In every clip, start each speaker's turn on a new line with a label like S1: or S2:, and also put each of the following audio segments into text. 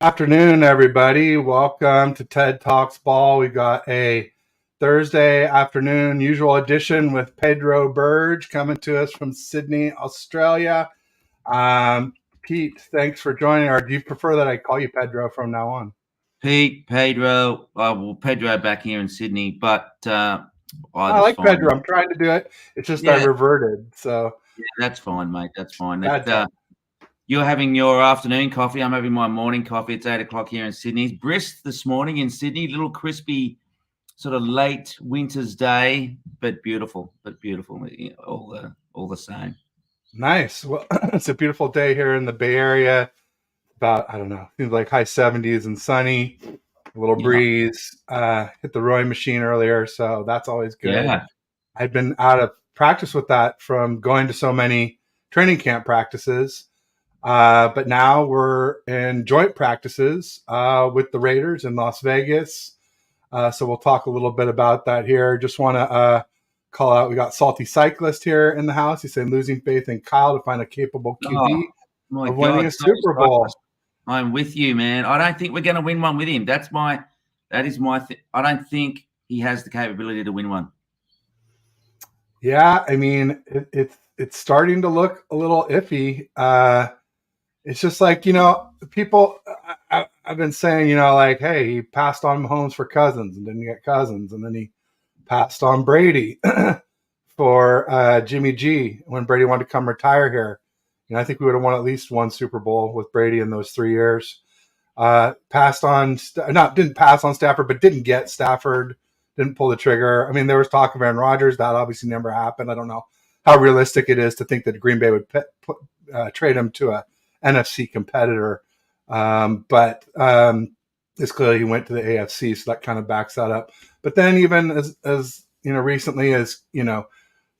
S1: Afternoon, everybody. Welcome to TED Talks Ball. We got a Thursday afternoon usual edition with Pedro Burge coming to us from Sydney, Australia. Pete, thanks for joining. Or do you prefer that I call you Pedro from now on?
S2: Pedro. Pedro back here in Sydney, but
S1: I
S2: either's
S1: like
S2: fine.
S1: Pedro. I'm trying to do it. It's just I
S2: Yeah,
S1: reverted. So
S2: yeah, that's fine, mate. That's fine.
S1: bad time.
S2: You're having your afternoon coffee. I'm having my morning coffee. It's 8 o'clock here in Sydney. It's brisk this morning in Sydney. Little crispy, sort of late winter's day, but beautiful. All the same.
S1: Nice. Well, it's a beautiful day here in the Bay Area. About, I don't know, seems like high 70s and sunny. A little
S2: Yeah,
S1: breeze. Hit the rowing machine earlier, so that's always good.
S2: yeah.
S1: I'd been out of practice with that from going to so many training camp practices. But now we're in joint practices with the Raiders in Las Vegas. So we'll talk a little bit about that here. Just want to call out, we got Salty Cyclist here in the house. He's saying losing faith in Kyle to find a capable
S2: Oh
S1: QB
S2: my
S1: of winning
S2: God,
S1: a Super Bowl.
S2: I'm with you, man. I don't think we're going to win one with him. That is my thing. I don't think he has the capability to win one.
S1: Yeah, I mean, it's starting to look a little iffy. It's just like, people, I've been saying, like, hey, he passed on Mahomes for Cousins and didn't get Cousins. And then he passed on Brady for Jimmy G when Brady wanted to come retire here. I think we would have won at least one Super Bowl with Brady in those 3 years. Didn't pass on Stafford, but didn't get Stafford, didn't pull the trigger. I mean, there was talk of Aaron Rodgers. That obviously never happened. I don't know how realistic it is to think that Green Bay would trade him to a NFC competitor. But it's clearly he went to the AFC, so that kind of backs that up. But then even as recently as,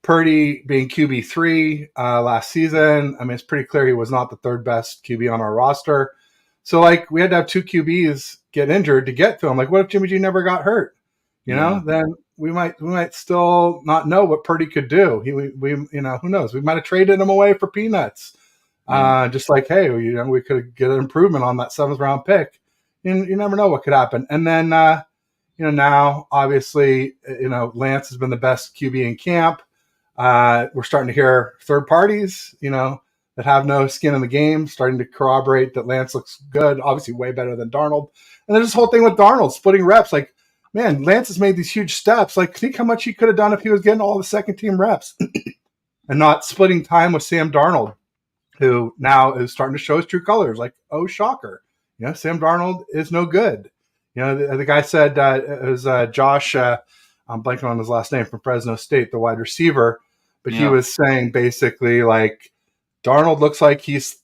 S1: Purdy being QB3 last season, I mean, it's pretty clear he was not the third best QB on our roster. So, like, we had to have two QBs get injured to get to him. Like, what if Jimmy G never got hurt? Then we might still not know what Purdy could do. Who knows? We might have traded him away for peanuts. Just like, hey, we could get an improvement on that 7th round pick. You never know what could happen. And then, now obviously, Lance has been the best QB in camp. We're starting to hear third parties, that have no skin in the game, starting to corroborate that Lance looks good, obviously way better than Darnold. And there's this whole thing with Darnold splitting reps. Like, man, Lance has made these huge steps. Like, think how much he could have done if he was getting all the second team reps and not splitting time with Sam Darnold, who now is starting to show his true colors. Like, oh, shocker. Sam Darnold is no good. The guy said it was Josh, I'm blanking on his last name, from Fresno State, the wide receiver. But he was saying basically, like, Darnold looks like he's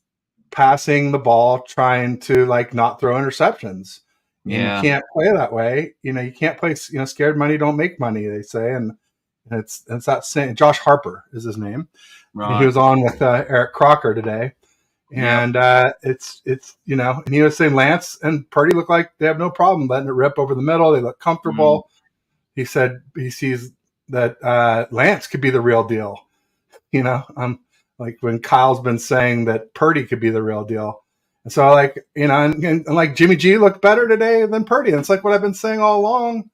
S1: passing the ball, trying to, like, not throw interceptions. And you can't play that way. You can't play, scared money don't make money, they say. And it's that saying. Josh Harper is his name. Right. He was on with Eric Crocker today. And it's and he was saying Lance and Purdy look like they have no problem letting it rip over the middle. They look comfortable. He said he sees that Lance could be the real deal. Like when Kyle's been saying that Purdy could be the real deal. And so, like, and like Jimmy G looked better today than Purdy. And it's like what I've been saying all along.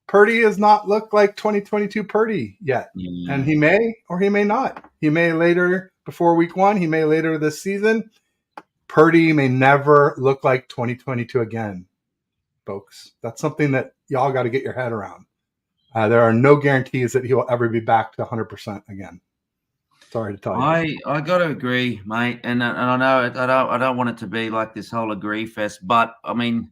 S1: Purdy has not looked like 2022 Purdy yet. And he may or he may not. He may later before week 1. He may later this season. Purdy may never look like 2022 again, folks. That's something that y'all got to get your head around. There are no guarantees that he will ever be back to 100% again. Sorry to tell you.
S2: I got to agree, mate, and I know I don't want it to be like this whole agree fest, but I mean,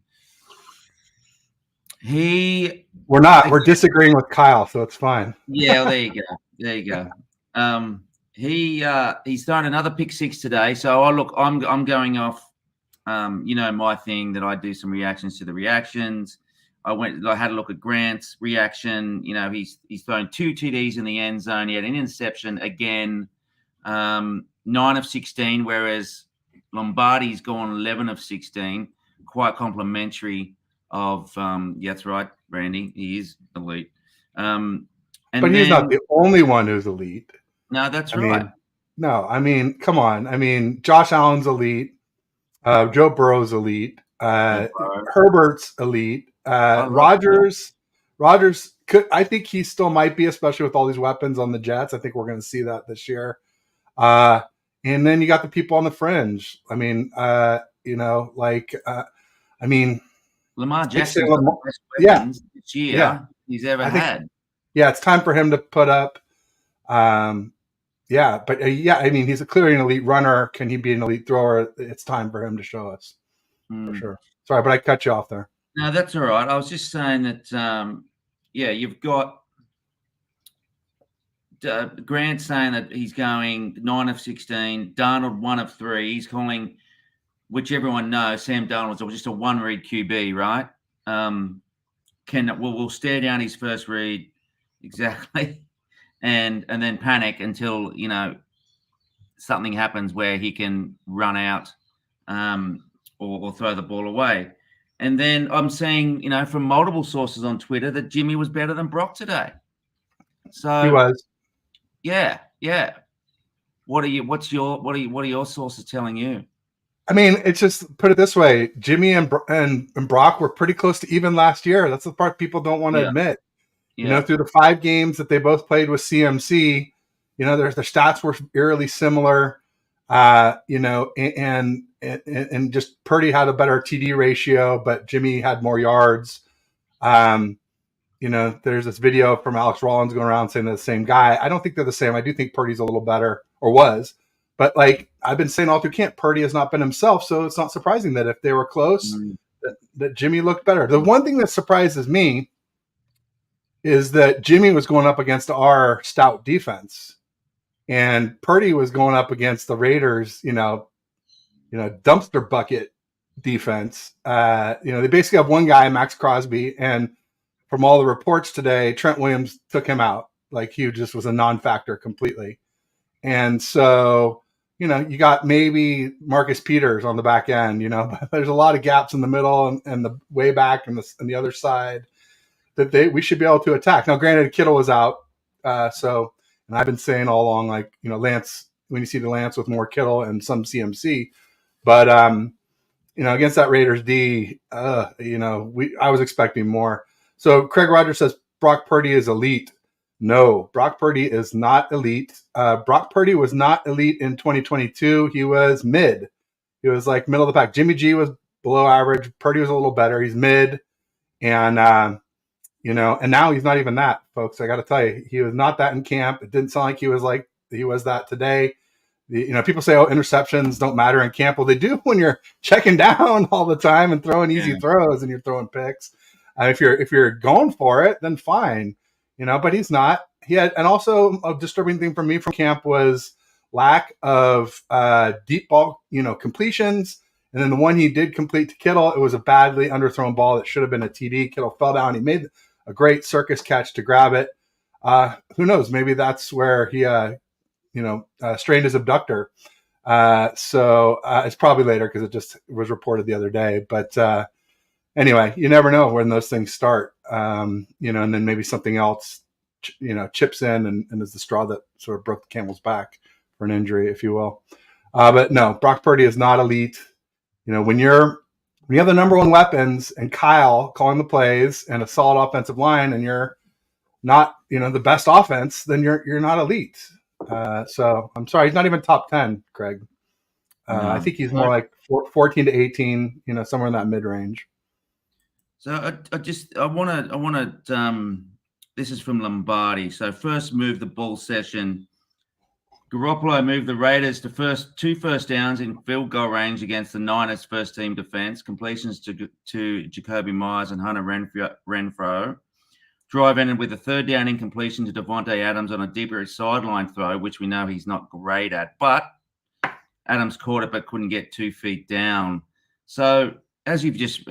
S1: we're disagreeing with Kyle, so it's fine.
S2: Yeah, well, there you go. He's thrown another pick 6 today, so I'm going off, my thing that I do some reactions to the reactions. I had a look at Grant's reaction. He's thrown 2 TDs in the end zone. He had an interception again, 9 of 16, whereas Lombardi's gone 11 of 16. Quite complimentary of, that's right, Brandy. He is elite.
S1: But he's not the only one who's elite.
S2: No, that's right.
S1: Come on. I mean, Josh Allen's elite. Joe Burrow's elite. Herbert's elite. Rodgers could. I think he still might be, especially with all these weapons on the Jets. I think we're going to see that this year. And then you got the people on the fringe. I mean,
S2: Lamar
S1: say
S2: Jackson's got
S1: Lamar,
S2: the best weapons this year he's ever
S1: I think,
S2: had.
S1: Yeah, it's time for him to put up. Yeah, but I mean, he's clearly an elite runner. Can he be an elite thrower? It's time for him to show us for sure. Sorry, but I cut you off there.
S2: No, that's all right. I was just saying that, you've got Grant saying that he's going 9 of 16, Darnold 1 of 3. He's calling, which everyone knows, Sam Darnold was just a one-read QB, right? We'll stare down his first read exactly, and then panic until something happens where he can run out or throw the ball away. And then I'm seeing, from multiple sources on Twitter that Jimmy was better than Brock today. So
S1: he was.
S2: Yeah. What are your sources telling you?
S1: I mean, it's just, put it this way: Jimmy and Brock were pretty close to even last year. That's the part people don't want to admit.
S2: Yeah.
S1: Through the 5 games that they both played with CMC, their stats were eerily similar. And just Purdy had a better TD ratio, but Jimmy had more yards. There's this video from Alex Rollins going around saying they're the same guy. I don't think they're the same. I do think Purdy's a little better, or was. But I've been saying all through camp, Purdy has not been himself, so it's not surprising that if they were close, that Jimmy looked better. The one thing that surprises me is that Jimmy was going up against our stout defense, and Purdy was going up against the Raiders, dumpster bucket defense. They basically have one guy, Max Crosby, and from all the reports today, Trent Williams took him out. He just was a non-factor completely. And so, you got maybe Marcus Peters on the back end, but there's a lot of gaps in the middle and the way back and the other side that we should be able to attack. Now, granted, Kittle was out. And I've been saying all along, Lance, when you see the Lance with more Kittle and some CMC, but, against that Raiders D, I was expecting more. So Craig Rogers says Brock Purdy is elite. No, Brock Purdy is not elite. Brock Purdy was not elite in 2022. He was mid. He was middle of the pack. Jimmy G was below average. Purdy was a little better. He's mid. And, and now he's not even that, folks. I got to tell you, he was not that in camp. It didn't sound like he was that today. People say, interceptions don't matter in camp. Well, they do when you're checking down all the time and throwing easy throws and you're throwing picks. If you're going for it, then fine. But he's not. And also a disturbing thing for me from camp was lack of deep ball, completions. And then the one he did complete to Kittle, it was a badly underthrown ball that should have been a TD. Kittle fell down. He made a great circus catch to grab it. Who knows? Maybe that's where he, strained his abductor. So it's probably later because it just was reported the other day. But anyway, you never know when those things start, and then maybe something else, chips in and is the straw that sort of broke the camel's back for an injury, if you will. But no, Brock Purdy is not elite. When you have the number one weapons and Kyle calling the plays and a solid offensive line, and you're not, the best offense, then you're not elite. So I'm sorry, he's not even top 10, Craig. I think he's more like 14 to 18, somewhere in that mid range.
S2: So I want to. This is from Lombardi. So first move the ball session. Garoppolo moved the Raiders to two first downs in field goal range against the Niners first team defense. Completions to Jacoby Myers and Hunter Renfrow. Drive ended with a third down incompletion to Devontae Adams on a deeper sideline throw, which we know he's not great at. But Adams caught it but couldn't get 2 feet down. So as you've just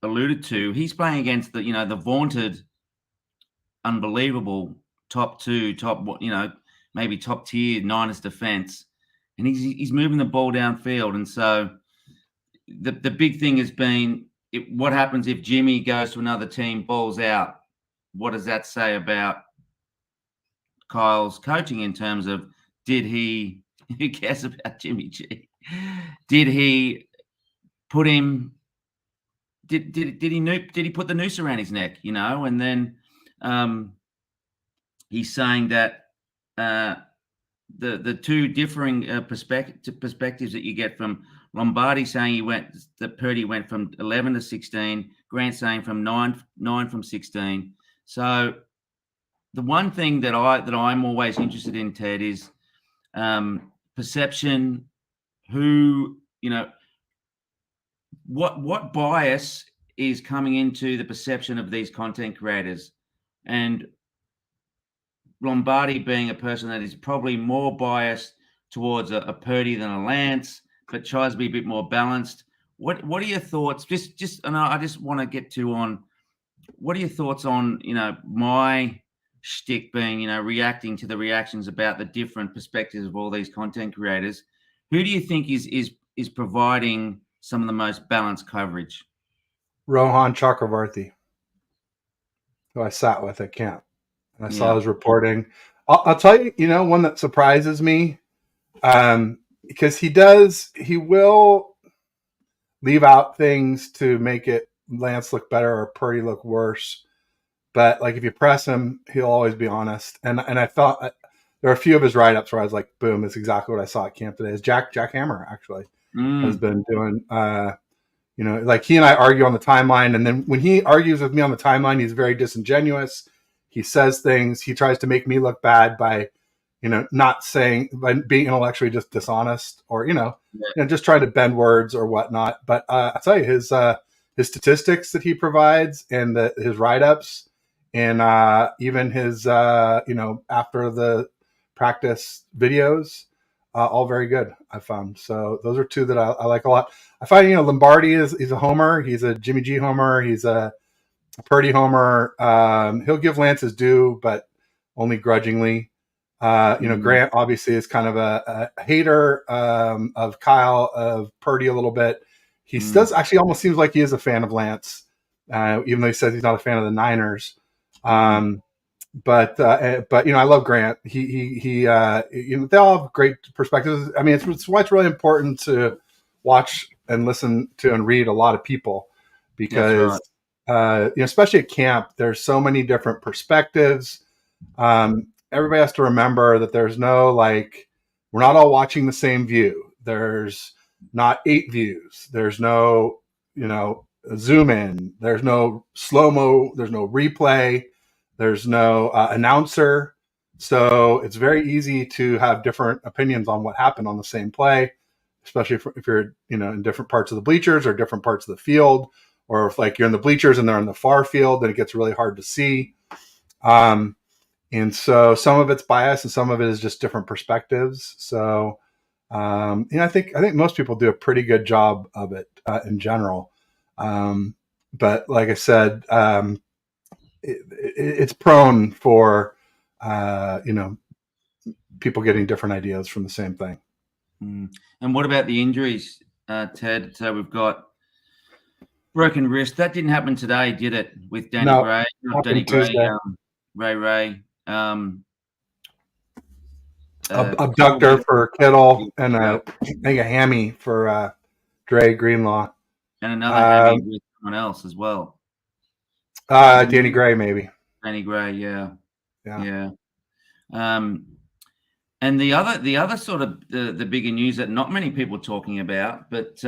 S2: alluded to, he's playing against the vaunted, unbelievable maybe top tier Niners defense, and he's moving the ball downfield. And so the big thing has been what happens if Jimmy goes to another team, balls out. What does that say about Kyle's coaching in terms of who cares about Jimmy G? Did he put him did he put the noose around his neck? And then he's saying that the two differing perspectives that you get from Lombardi saying Purdy went from 11 to 16, Grant saying from 9 from 16. So the one thing that I'm always interested in, Ted, is perception. Who, what bias is coming into the perception of these content creators, and Lombardi being a person that is probably more biased towards a Purdy than a Lance, but tries to be a bit more balanced. What are your thoughts? And I just want to get to on what are your thoughts on my shtick being reacting to the reactions about the different perspectives of all these content creators. Who do you think is providing some of the most balanced coverage?
S1: Rohan Chakravarti, who I sat with at camp, and I saw his reporting. I'll tell you, one that surprises me, because he will leave out things to make Lance look better or Purdy look worse. But like if you press him, he'll always be honest. And I thought there are a few of his write-ups where I was like, boom, that's exactly what I saw at camp today. Is Jack Hammer actually has been doing, like he and I argue on the timeline. And then when he argues with me on the timeline, he's very disingenuous. He says things. He tries to make me look bad by, not saying, by being intellectually just dishonest or, just trying to bend words or whatnot. But I'll tell you, his statistics that he provides and his write-ups, and even his, after the practice videos, all very good, I found. So those are two that I like a lot. I find, Lombardi he's a homer. He's a Jimmy G homer. He's a Purdy homer. He'll give Lance his due, but only grudgingly. Grant obviously is kind of a hater of Kyle, of Purdy a little bit. He does actually almost seems like he is a fan of Lance, even though he says he's not a fan of the Niners. But I love Grant. He they all have great perspectives. I mean, it's why it's really important to watch and listen to and read a lot of people, because especially at camp, there's so many different perspectives. Everybody has to remember that there's no we're not all watching the same view. There's not 8 views. There's no zoom in. There's no slow mo. There's no replay. There's no announcer. So it's very easy to have different opinions on what happened on the same play, especially if you're in different parts of the bleachers or different parts of the field, or if you're in the bleachers and they're in the far field, then it gets really hard to see. And so some of it's bias and some of it is just different perspectives. So I think most people do a pretty good job of it in general. But like I said, it's prone for people getting different ideas from the same thing.
S2: And what about the injuries, Ted? So we've got broken wrist. That didn't happen today, did it? With Danny Gray, not Danny Gray, Ray.
S1: Abductor for Kittle, and I think a hammy for Dre Greenlaw,
S2: and another hammy with someone else as well.
S1: Danny Gray, maybe.
S2: Danny Gray, yeah. And the other sort of the bigger news that not many people are talking about, but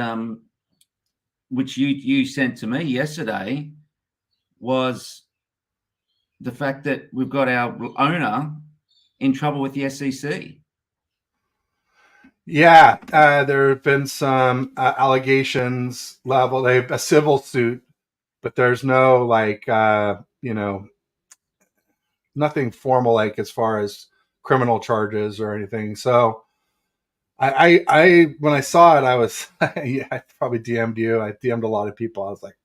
S2: which you sent to me yesterday, was the fact that we've got our owner in trouble with the SEC.
S1: Yeah, there have been some allegations leveled. They have a civil suit, but there's no nothing formal as far as criminal charges or anything. So I when I saw it, I was I probably DM'd you. I DM'd a lot of people. I was like,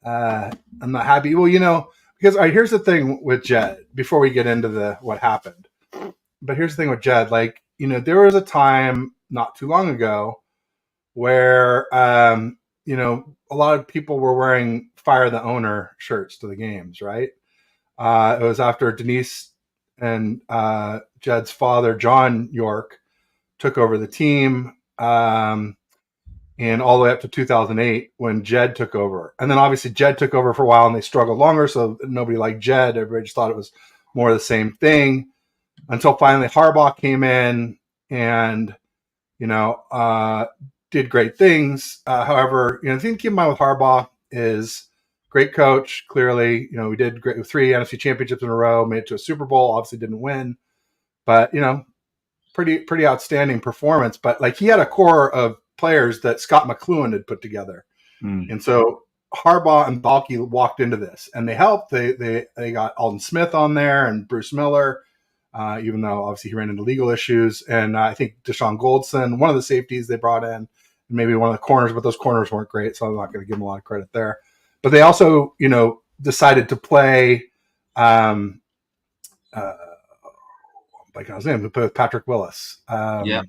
S1: I'm not happy. Well, because here's the thing with Jed, before we get into what happened. But here's the thing with Jed, there was a time not too long ago where, a lot of people were wearing Fire the Owner shirts to the games, right? It was after Denise and Jed's father, John York, took over the team. And and all the way up to 2008 when Jed took over. And then obviously Jed took over for a while and they struggled longer. So nobody liked Jed. Everybody just thought it was more of the same thing until finally Harbaugh came in and, did great things. However, the thing to keep in mind with Harbaugh is great coach. Clearly, we did great with 3 NFC championships in a row, made it to a Super Bowl, obviously didn't win, but, pretty outstanding performance. But like he had a core of players that Scott McCloughan had put together. And so Harbaugh and Balky walked into this and they helped. They got Alden Smith on there and Bruce Miller, even though obviously he ran into legal issues. And I think Deshaun Goldson, one of the safeties they brought in, and maybe one of the corners, but those corners weren't great. So I'm not going to give them a lot of credit there. But they also, decided to play, like his name, with Patrick Willis. I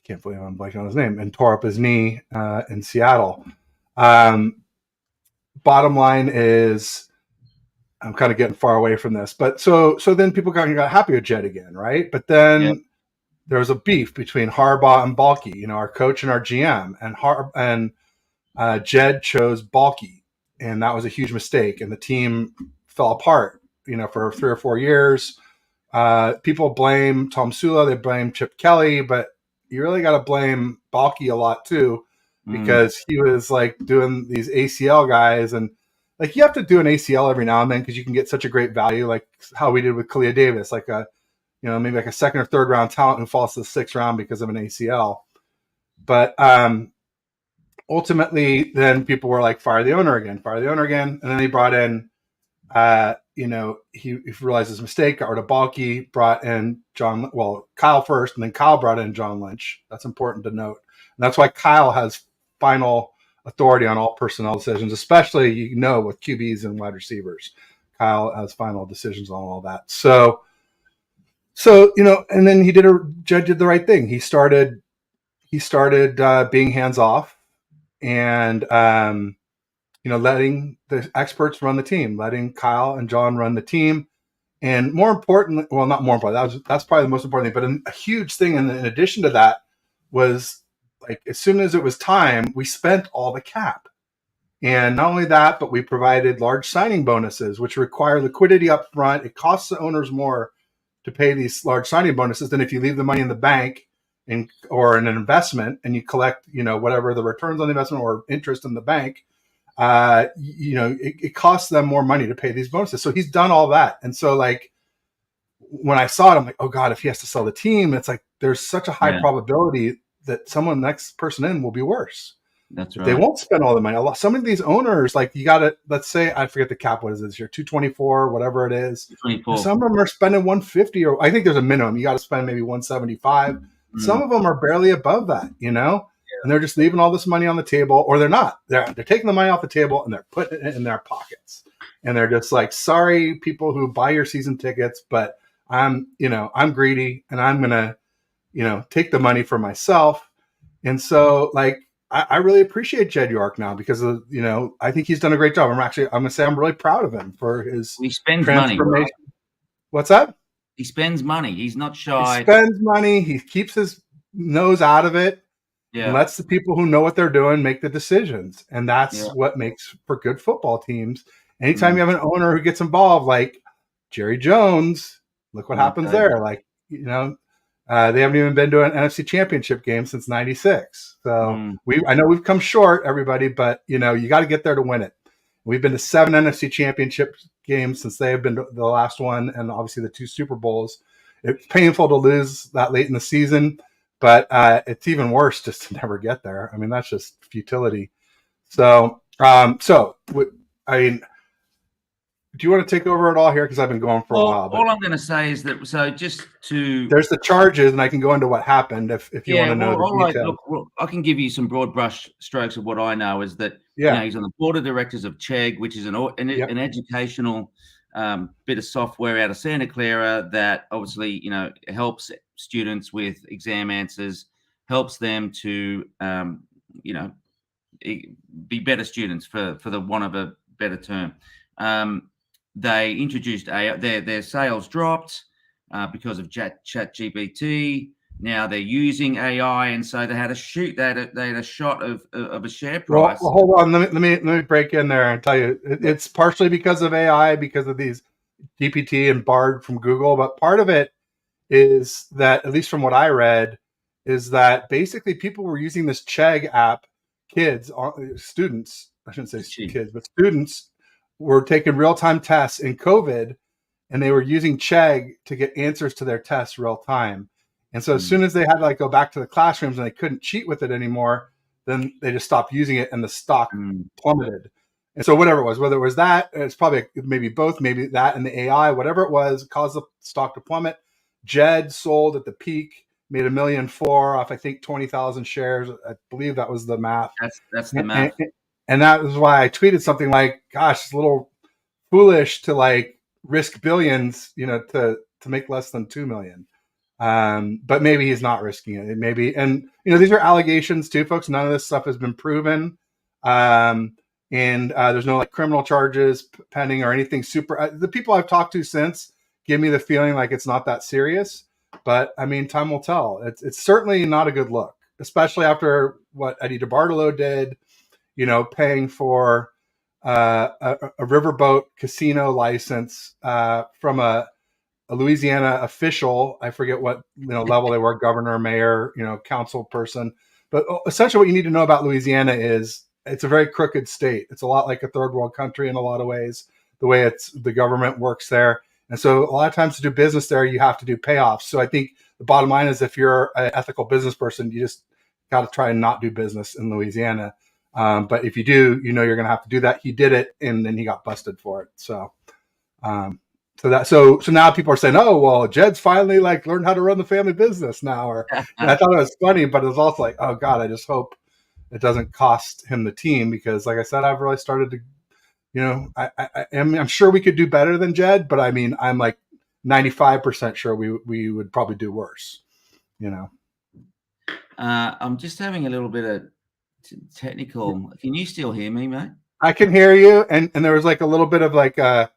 S1: can't believe I'm blanking on his name, and tore up his knee in Seattle. Bottom line is, I'm kind of getting far away from this, but so then people got happy with Jed again, right? But then there was a beef between Harbaugh and Balky, our coach and our GM, and Jed chose Balky, and that was a huge mistake, and the team fell apart, for 3 or 4 years. People blame Tom Sula, they blame Chip Kelly, but you really got to blame Balky a lot too, because he was like doing these ACL guys, and like you have to do an ACL every now and then because you can get such a great value, like how we did with Kalia Davis, like maybe like a 2nd or 3rd round talent who falls to the 6th round because of an ACL. But ultimately, then people were like, fire the owner again, and then they brought in. He realized his mistake, got rid of Balky, brought in Kyle first, and then Kyle brought in John Lynch. That's important to note. And that's why Kyle has final authority on all personnel decisions, especially, with QBs and wide receivers. Kyle has final decisions on all that. So, and then Jed did the right thing. He started being hands off and, letting the experts run the team, letting Kyle and John run the team. And more importantly, well, not more importantly, that's probably the most important thing, but a huge thing in addition to that was like, as soon as it was time, we spent all the cap. And not only that, but we provided large signing bonuses, which require liquidity up front. It costs the owners more to pay these large signing bonuses than if you leave the money in the bank or in an investment and you collect, whatever the returns on the investment or interest in the bank. It costs them more money to pay these bonuses. So he's done all that. And so like, when I saw it, I'm like, oh God, if he has to sell the team, it's like, there's such a high probability that next person in will be worse.
S2: That's right.
S1: They won't spend all the money. Some of these owners, like let's say, I forget the cap, what is this year? 224, whatever it is. 24. Some of them are spending 150, or I think there's a minimum. You got to spend maybe 175. Some of them are barely above that, and they're just leaving all this money on the table, or they're not. They're taking the money off the table and they're putting it in their pockets. And they're just like, sorry, people who buy your season tickets, but I'm greedy and I'm going to, take the money for myself. And so like, I really appreciate Jed York now because of, I think he's done a great job. I'm going to say I'm really proud of him for his
S2: he spends money. Right?
S1: What's that?
S2: He spends money. He's not shy.
S1: He spends money. He keeps his nose out of it. And lets the people who know what they're doing make the decisions. And that's what makes for good football teams. Anytime you have an owner who gets involved, like Jerry Jones, look what happens there. Like, they haven't even been to an NFC championship game since 96. So I know we've come short, everybody, but you got to get there to win it. We've been to 7 NFC championship games since they have been the last one. And obviously the 2 Super Bowls. It's painful to lose that late in the season. But it's even worse just to never get there. I mean, that's just futility. So, I mean, do you want to take over it all here? Because I've been going for a while.
S2: All I'm going to say is that, there's
S1: the charges, and I can go into what happened if you want to know the details.
S2: Look, I can give you some broad brush strokes of what I know is that he's on the board of directors of Chegg, which is an educational bit of software out of Santa Clara that obviously, helps students with exam answers, helps them to, be better students for the want of a better term. They introduced their sales dropped because of ChatGPT. Now they're using AI, and so they had a shot of a share
S1: Well,
S2: price.
S1: hold on. Let me break in there and tell you, it's partially because of AI, because of these GPT and Bard from Google, but part of it is that, at least from what I read, is that basically people were using this Chegg app. Students, I shouldn't say kids, but students were taking real time tests in COVID, and they were using Chegg to get answers to their tests real time. And so as soon as they had to go back to the classrooms and they couldn't cheat with it anymore, then they just stopped using it and the stock plummeted. And so whatever it was, whether it was that, it's probably maybe both, maybe that and the AI, whatever it was, caused the stock to plummet. Jed sold at the peak, made $1.4 million off, I think, 20,000 shares. I believe that was the math.
S2: That's the math.
S1: And that was why I tweeted something like, gosh, it's a little foolish to risk billions, to make less than 2 million. But maybe he's not risking it. Maybe, and these are allegations too, folks. None of this stuff has been proven. And there's no criminal charges pending or anything super. The people I've talked to since give me the feeling like it's not that serious. But I mean, time will tell. It's certainly not a good look, especially after what Eddie DeBartolo did. Paying for a riverboat casino license from a Louisiana official. I forget what level they were, governor, mayor, council person. But essentially what you need to know about Louisiana is it's a very crooked state. It's a lot like a third world country in a lot of ways, the way the government works there. And so a lot of times to do business there, you have to do payoffs. So I think the bottom line is, if you're an ethical business person, you just got to try and not do business in Louisiana. But if you do, you're going to have to do that. He did it, and then he got busted for it. So now people are saying, oh, well, Jed's finally learned how to run the family business now. Or I thought it was funny, but it was also like, oh God, I just hope it doesn't cost him the team, because like I said, I've really started to, I'm sure we could do better than Jed, but I mean, I'm 95% sure we would probably do worse,
S2: I'm just having a little bit of technical. Can you still hear me, mate?
S1: I can hear you. And there was a little bit of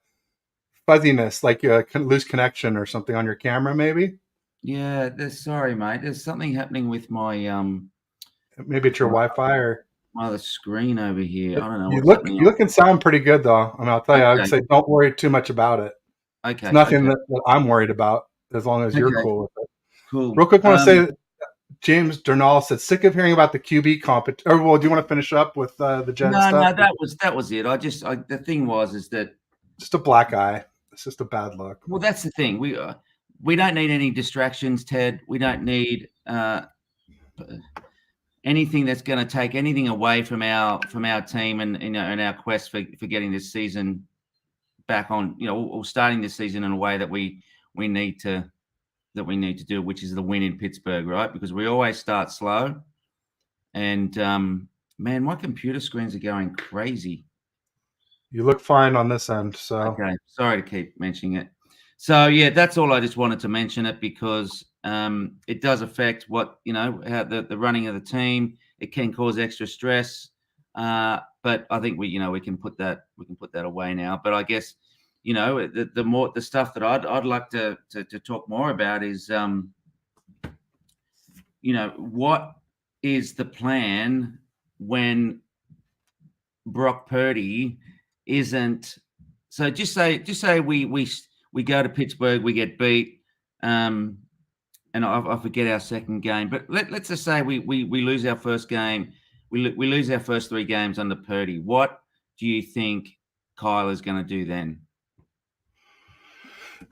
S1: fuzziness, loose connection or something on your camera, maybe.
S2: Yeah, sorry, mate. There's something happening with my
S1: maybe it's your Wi-Fi or
S2: my other screen over here. I don't know.
S1: You look and sound pretty good, though. I mean, I'll tell you, I would say don't worry too much about it.
S2: Okay,
S1: it's nothing that I'm worried about, as long as you're cool with it.
S2: Cool.
S1: Real quick, I want to say, James Durnall said, sick of hearing about the QB competition. Or, well, do you want to finish up with the Jen stuff?
S2: No, that was it. The thing is that
S1: just a black eye. It's just a bad look.
S2: Well, that's the thing. We don't need any distractions, Ted. We don't need anything that's going to take anything away from our team and our quest for getting this season back on, or starting this season in a way that we need to do, which is the win in Pittsburgh, right? Because we always start slow, and man, my computer screens are going crazy.
S1: You look fine on this end, so
S2: okay. Sorry to keep mentioning it. So yeah, that's all. I just wanted to mention it because it does affect how the running of the team. It can cause extra stress, but I think we can put that away now. But I guess the stuff that I'd like to talk more about is what is the plan when Brock Purdy isn't. So just say we go to Pittsburgh, we get beat, and I forget our second game. But let's just say we lose our first game, we lose our first 3 games under Purdy. What do you think Kyle is going to do then?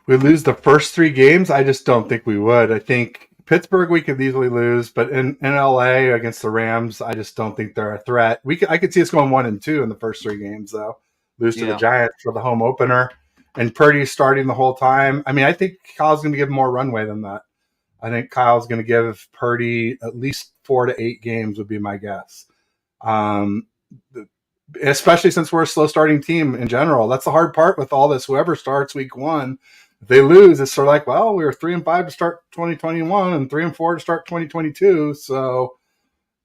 S1: We lose the first 3 games? I just don't think we would. I think Pittsburgh we could easily lose, but in LA against the Rams, I just don't think they're a threat. I could see us going 1-2 in the first 3 games, though. Lose to the Giants for the home opener, and Purdy's starting the whole time. I mean, I think Kyle's going to give more runway than that. I think Kyle's going to give Purdy at least 4 to 8 games would be my guess. Especially since we're a slow starting team in general. That's the hard part with all this. Whoever starts week 1, if they lose, it's sort of like, well, we were 3-5 to start 2021 and 3-4 to start 2022. So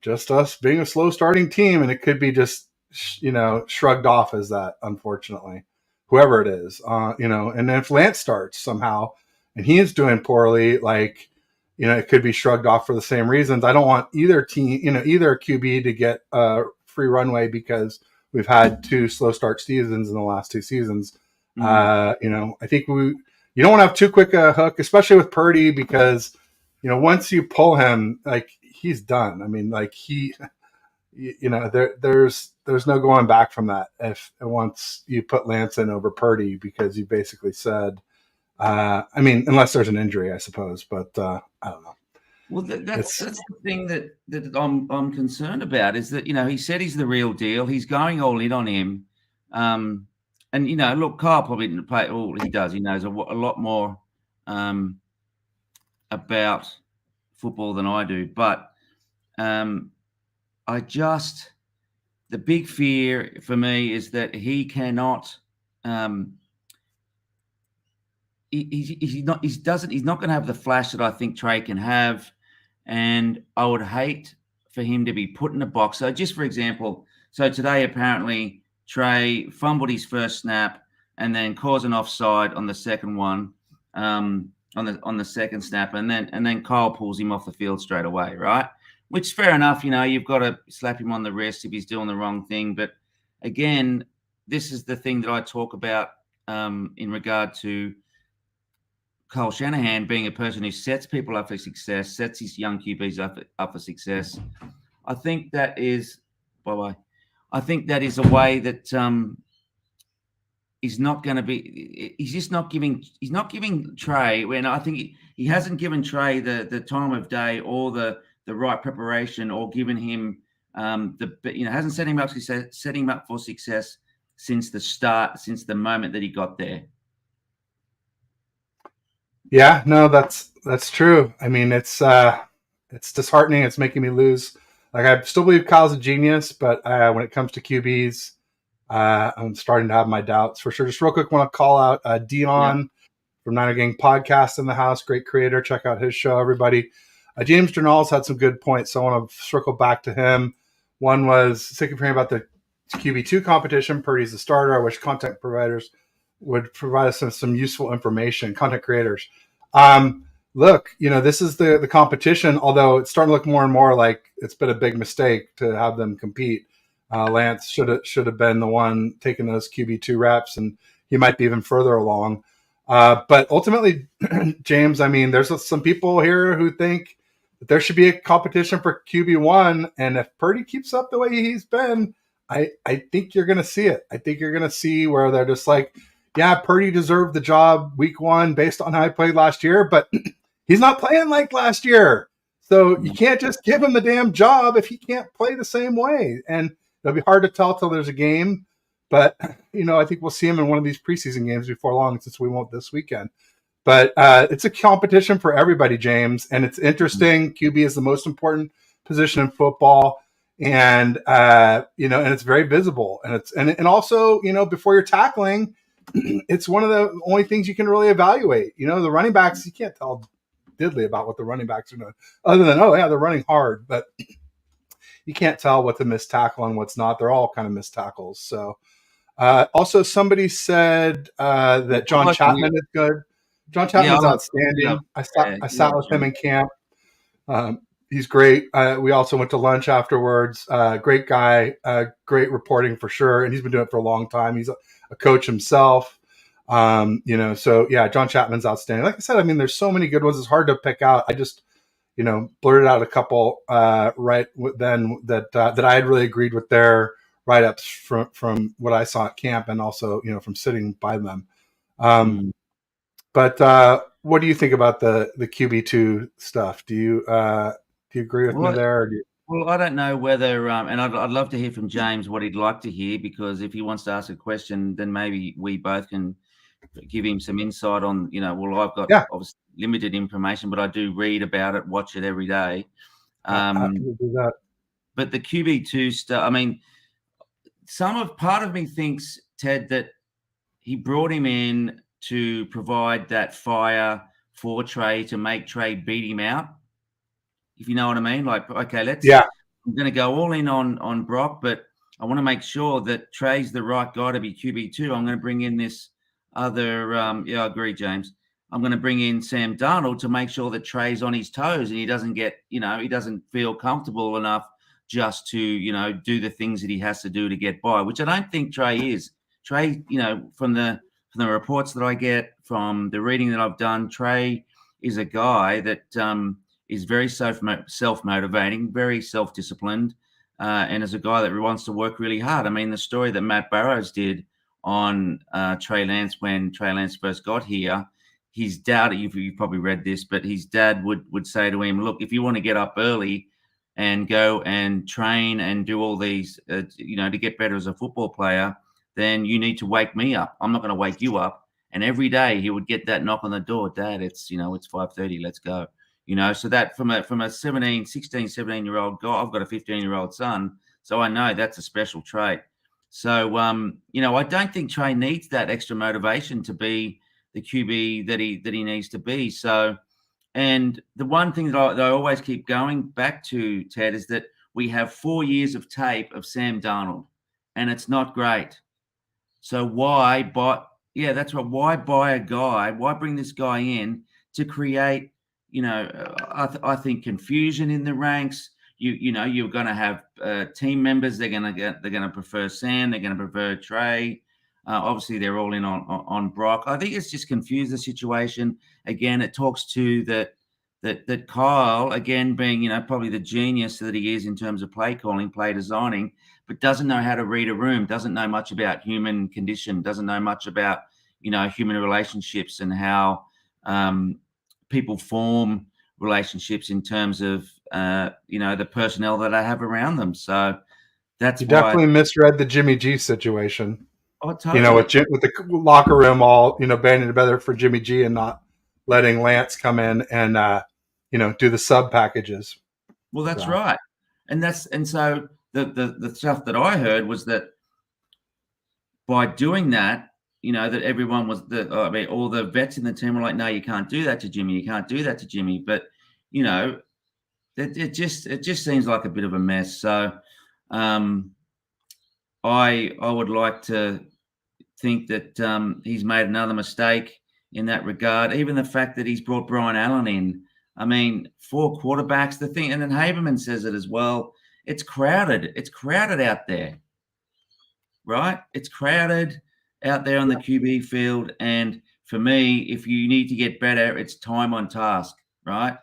S1: just us being a slow starting team, and it could be just shrugged off as that, unfortunately, whoever it is, and if Lance starts somehow and he is doing poorly, it could be shrugged off for the same reasons. I don't want either team, either QB to get a free runway because we've had 2 slow start seasons in the last 2 seasons. I think you don't want to have too quick a hook, especially with Purdy, because once you pull him, like, he's done. I mean, like, there's no going back from that if once you put Lance in over Purdy, because you basically said, unless there's an injury, I suppose, but I don't know.
S2: Well, that's the thing that I'm concerned about, is that he said he's the real deal. He's going all in on him, and look, Kyle probably didn't play all he does. He knows a lot more about football than I do, but the big fear for me is that he cannot. He's not going to have the flash that I think Trey can have, and I would hate for him to be put in a box. So just for example, today apparently Trey fumbled his first snap and then caused an offside on the second one, on the second snap, and then Kyle pulls him off the field straight away, right? Which is fair enough. You've got to slap him on the wrist if he's doing the wrong thing. But again, this is the thing that I talk about in regard to Kyle Shanahan being a person who sets people up for success, sets his young QBs up for success. I think that is I think that is a way that he's not going to be. He's just not giving. He's not giving Trey. When I think he hasn't given Trey the time of day or the right preparation, or given him hasn't set him up for success since the start, since the moment that he got there.
S1: Yeah, no, that's true. I mean, it's disheartening. It's making me lose. Like, I still believe Kyle's a genius, but when it comes to QBs, I'm starting to have my doubts for sure. Just real quick, want to call out Dion from Niner Gang Podcast in the house. Great creator. Check out his show, everybody. James Jernal's had some good points, so I want to circle back to him. One was sick of hearing about the QB2 competition. Purdy's the starter. I wish content providers would provide us some useful information, content creators. Look, this is the competition, although it's starting to look more and more like it's been a big mistake to have them compete. Lance should have been the one taking those QB2 reps, and he might be even further along. But ultimately, James, I mean, there's some people here who think that there should be a competition for QB1, and if Purdy keeps up the way he's been, I think you're going to see it. I think you're going to see where they're just like, yeah, Purdy deserved the job week 1 based on how he played last year, but he's not playing like last year. So you can't just give him the damn job if he can't play the same way. And it'll be hard to tell till there's a game. But, I think we'll see him in one of these preseason games before long, since we won't this weekend. But it's a competition for everybody, James. And it's interesting. QB is the most important position in football. And, and it's very visible. And also, before you're tackling, it's one of the only things you can really evaluate. The running backs, you can't tell diddly about what the running backs are doing, other than, they're running hard, but you can't tell what's a missed tackle and what's not. They're all kind of missed tackles. So also somebody said that John Chapman is good. John Chapman's outstanding. I sat with him in camp. He's great. We also went to lunch afterwards. Great guy, great reporting for sure. And he's been doing it for a long time. He's a coach himself. So yeah, John Chapman's outstanding. Like I said, I mean, there's so many good ones. It's hard to pick out. I just, blurted out a couple right then that I had really agreed with their write-ups from what I saw at camp, and also, from sitting by them. But what do you think about the QB2 stuff? Do you agree with me there?
S2: Well, I don't know whether, and I'd love to hear from James what he'd like to hear, because if he wants to ask a question, then maybe we both can give him some insight on, I've got obviously limited information, but I do read about it, watch it every day.
S1: Do that.
S2: But the QB2 stuff, I mean, part of me thinks, Ted, that he brought him in to provide that fire for Trey, to make Trey beat him out. If you know what I mean, like, okay, I'm going to go all in on Brock, but I want to make sure that Trey's the right guy to be QB2. I'm going to bring in this other, I agree, James. I'm going to bring in Sam Darnold to make sure that Trey's on his toes and he doesn't get, he doesn't feel comfortable enough just to, do the things that he has to do to get by, which I don't think Trey is. Trey, from the reports that I get, from the reading that I've done, Trey is a guy that is very self-motivating, very self-disciplined, and is a guy that wants to work really hard. I mean, the story that Matt Barrows did on Trey Lance when Trey Lance first got here, his dad, you've probably read this, but his dad would say to him, look, if you want to get up early and go and train and do all these, to get better as a football player, then you need to wake me up. I'm not going to wake you up. And every day he would get that knock on the door, Dad, it's 5:30, let's go. So that from a 16, 17-year-old guy, I've got a 15-year-old son, so I know that's a special trait. So, I don't think Trey needs that extra motivation to be the QB that he needs to be. So, and the one thing that I always keep going back to, Ted, is that we have 4 years of tape of Sam Darnold, and it's not great. So why buy? Yeah, that's right. Why buy a guy? Why bring this guy in to create, I think confusion in the ranks. You're going to have team members. They're going to prefer Sam. They're going to prefer Trey. Obviously, they're all in on Brock. I think it's just confused the situation. Again, it talks to that Kyle, again, being probably the genius that he is in terms of play calling, play designing, but doesn't know how to read a room, doesn't know much about human condition, doesn't know much about human relationships and how people form relationships in terms of the personnel that I have around them. So that's
S1: you definitely misread the Jimmy G situation.
S2: Oh, totally.
S1: With the locker room all banding together for Jimmy G and not letting Lance come in and do the sub packages.
S2: Well, that's right, and so the stuff that I heard was that by doing that, that everyone was all the vets in the team were like, no, you can't do that to Jimmy. You can't do that to Jimmy. But, it just seems like a bit of a mess. So I would like to think that he's made another mistake in that regard. Even the fact that he's brought Brian Allen in. I mean, 4 quarterbacks, the thing, and then Haberman says it as well. It's crowded. It's crowded out there, right? It's crowded out there on the QB field. And for me, if you need to get better, it's time on task, right?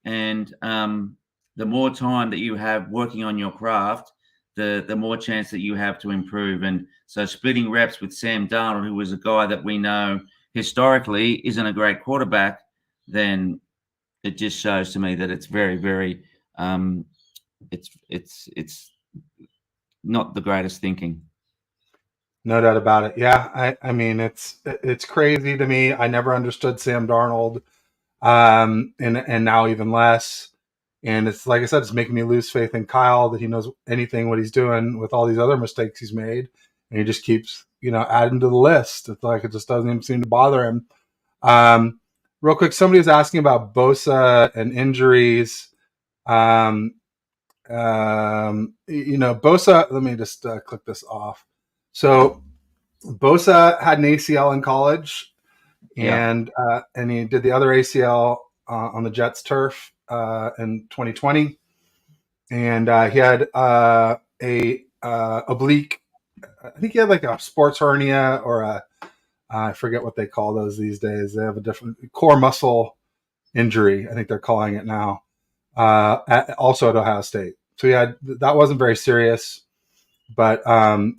S2: And the more time that you have working on your craft, the more chance that you have to improve. And so splitting reps with Sam Darnold, who was a guy that we know historically isn't a great quarterback, then it just shows to me that it's very, very it's not the greatest thinking.
S1: No doubt about it. Yeah, I mean it's crazy to me. I never understood Sam Darnold, and now even less. And it's like I said, it's making me lose faith in Kyle that he knows anything what he's doing with all these other mistakes he's made, and he just keeps adding to the list. It's like it just doesn't even seem to bother him. Real quick, somebody was asking about Bosa and injuries. Bosa. Let me just click this off. So Bosa had an ACL in college, and he did the other ACL on the Jets turf in 2020, and he had a oblique. I think he had like a sports hernia or a I forget what they call those these days. They have a different core muscle injury. I think they're calling it now. Also at Ohio State. So that wasn't very serious, but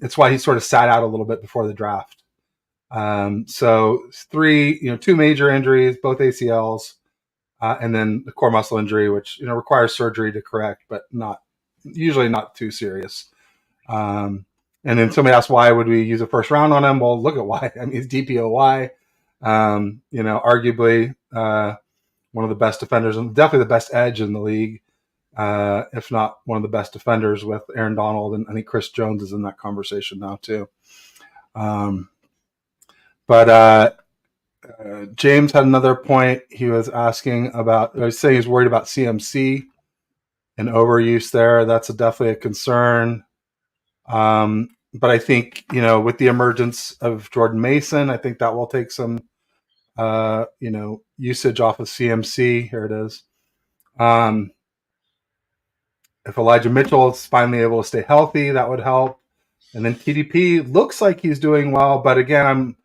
S1: it's why he sort of sat out a little bit before the draft. So 2 major injuries, both ACLs, and then the core muscle injury, which requires surgery to correct, but usually not too serious. And then somebody asked, why would we use a first round on him? Well, look at why. I mean, he's DPOY. Arguably one of the best defenders and definitely the best edge in the league, if not one of the best defenders with Aaron Donald. And I think Chris Jones is in that conversation now too. But James had another point. He was asking about, I was saying he's worried about CMC and overuse there. That's definitely a concern. But I think, with the emergence of Jordan Mason, I think that will take some usage off of CMC. Here it is. Um, if Elijah Mitchell is finally able to stay healthy, that would help. And then TDP looks like he's doing well, but again, I'm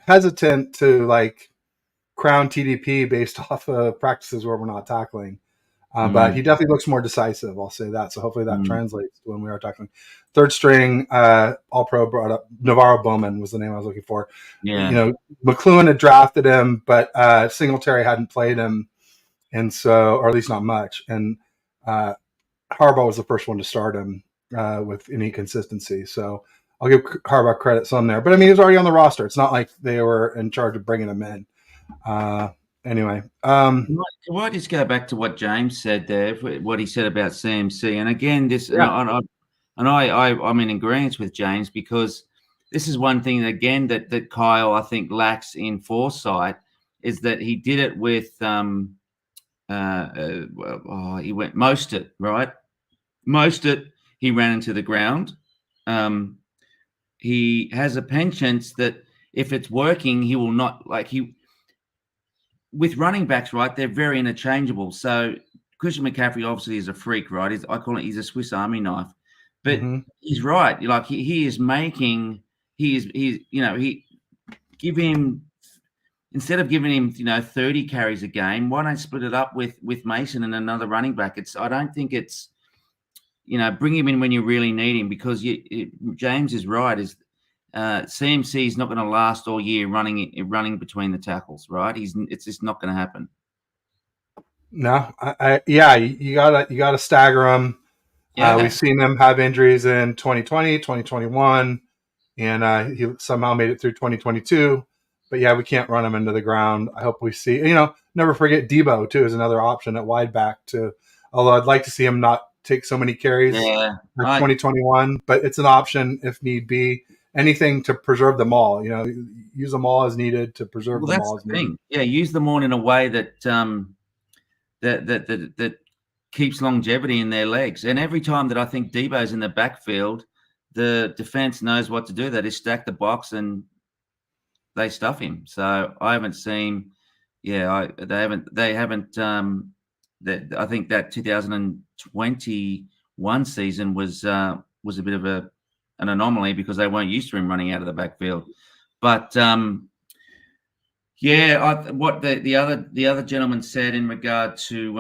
S1: hesitant to like crown TDP based off of practices where we're not tackling. But he definitely looks more decisive. I'll say that. So hopefully that translates to when we are tackling. Third string, All Pro brought up Navarro Bowman was the name I was looking for.
S2: Yeah.
S1: McLuhan had drafted him, but Singletary hadn't played him, and so, or at least not much. And Harbaugh was the first one to start him with any consistency. So I'll give Harbaugh credit some there. But I mean, he was already on the roster. It's not like they were in charge of bringing him in. Anyway,
S2: can I just go back to what James said there? What he said about CMC, and again, this, I'm in agreement with James, because this is one thing again that Kyle, I think, lacks in foresight, is that he did it with he went Mostert, right? Mostert, he ran into the ground. He has a penchant that if it's working, he will not with running backs, right? They're very interchangeable. So Christian McCaffrey obviously is a freak, right? He's a Swiss Army knife, but he's right. Like he give him, instead of giving him 30 carries a game, why don't split it up with Mason and another running back? I don't think it's bring him in when you really need him, because James is right. CMC is not going to last all year running between the tackles, right? It's just not going to happen.
S1: No, you gotta stagger them. Yeah. We've seen them have injuries in 2020, 2021, and he somehow made it through 2022. But yeah, we can't run him into the ground. I hope we see. Never forget Debo too is another option at wide back too. Although I'd like to see him not take so many carries like 2021, but it's an option if need be. Anything to preserve them all, use them all as needed to preserve them all as needed.
S2: Yeah, use them all in a way that that keeps longevity in their legs. And every time that I think Debo's in the backfield, the defense knows what to do. They just stack the box and they stuff him. So I haven't seen, they haven't. I think that 2021 season was a bit of an anomaly, because they weren't used to him running out of the backfield. But what the other gentleman said in regard to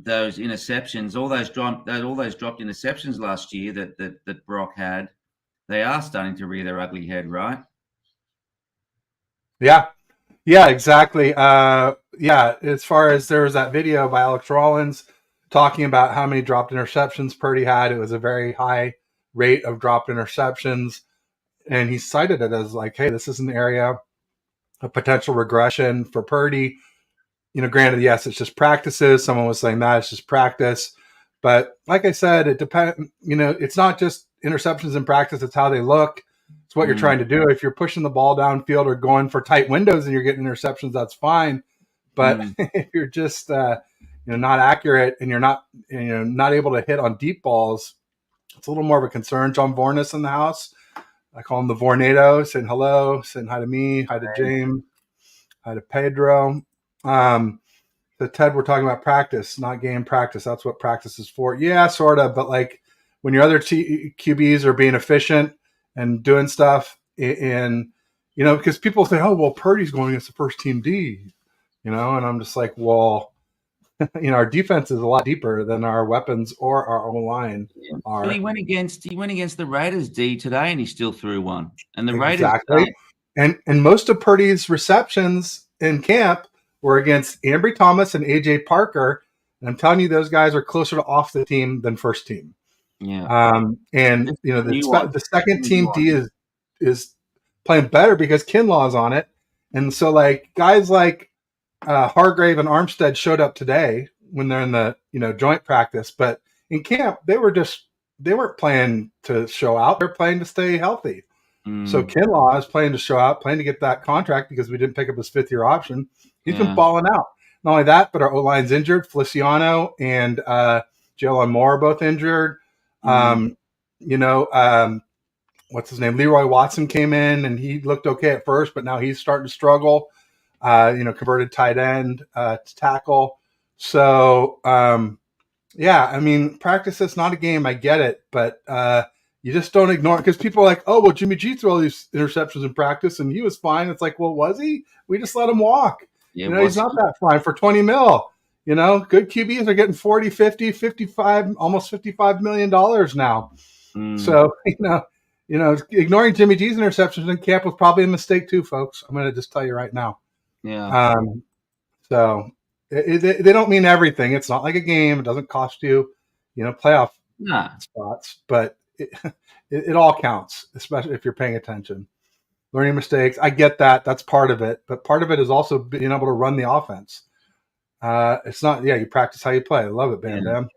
S2: those interceptions, all those dropped interceptions last year that Brock had, they are starting to rear their ugly head, right?
S1: Yeah, exactly. As far as there was that video by Alex Rollins talking about how many dropped interceptions Purdy had, it was a very high rate of dropped interceptions, and he cited it as like, hey, this is an area of potential regression for Purdy. Granted, yes, it's just practices. Someone was saying that it's just practice, but like I said, it depends. It's not just interceptions in practice; it's how they look. It's what you're trying to do. If you're pushing the ball downfield or going for tight windows and you're getting interceptions, that's fine. But if you're just not accurate and you're not able to hit on deep balls, it's a little more of a concern. John Vornis in the house. I call him the Vornado, saying hello, saying hi to me, hi to James, hi to Pedro. So Ted, we're talking about practice, not game practice. That's what practice is for. Yeah, sort of. But like when your other QBs are being efficient and doing stuff, and because people say, oh, well, Purdy's going against the first team D, and I'm just like, well, our defense is a lot deeper than our weapons or our own line are.
S2: Well, he went against the Raiders D today, and he still threw one. And the Raiders,
S1: and most of Purdy's receptions in camp were against Ambry Thomas and AJ Parker. And I'm telling you, those guys are closer to off the team than first team.
S2: Yeah.
S1: The second team D is playing better because Kinlaw's on it, and so like guys like Hargrave and Armstead showed up today when they're in the joint practice, but in camp they weren't playing to show out. They're playing to stay healthy. So Kinlaw is playing to show out, playing to get that contract because we didn't pick up his 5th-year option. He's been balling out. Not only that, but our O-line's injured. Feliciano and Jalen Moore are both injured. What's his name? Leroy Watson came in and he looked okay at first, but now he's starting to struggle. converted tight end to tackle. So, yeah, I mean, practice is not a game. I get it, but you just don't ignore it because people are like, oh, well, Jimmy G threw all these interceptions in practice and he was fine. It's like, well, was he? We just let him walk.
S2: Yeah,
S1: He's not that fine for 20 mil. Good QBs are getting 40, 50, 55, almost $55 million now. So, ignoring Jimmy G's interceptions in camp was probably a mistake too, folks. I'm going to just tell you right now.
S2: Yeah.
S1: So they don't mean everything. It's not like a game. It doesn't cost you, playoff spots, but it all counts, especially if you're paying attention. Learning mistakes. I get that. That's part of it. But part of it is also being able to run the offense. It's not, you practice how you play. I love it, Bam.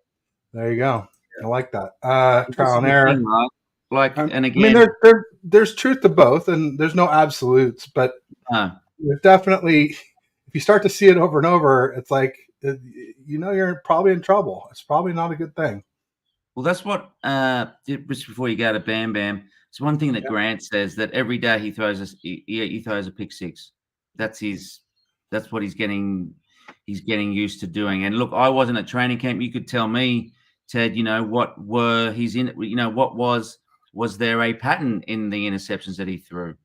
S1: There you go. I like that. Trial and error.
S2: And again,
S1: there's truth to both, and there's no absolutes, but there's definitely, if you start to see it over and over, it's like, you're probably in trouble. It's probably not a good thing.
S2: Well, that's what, just before you go to Bam, it's one thing that Grant says, that every day he throws a pick six. That's what he's getting used to doing. And look, I wasn't at training camp. You could tell me, Ted, what was there a pattern in the interceptions that he threw?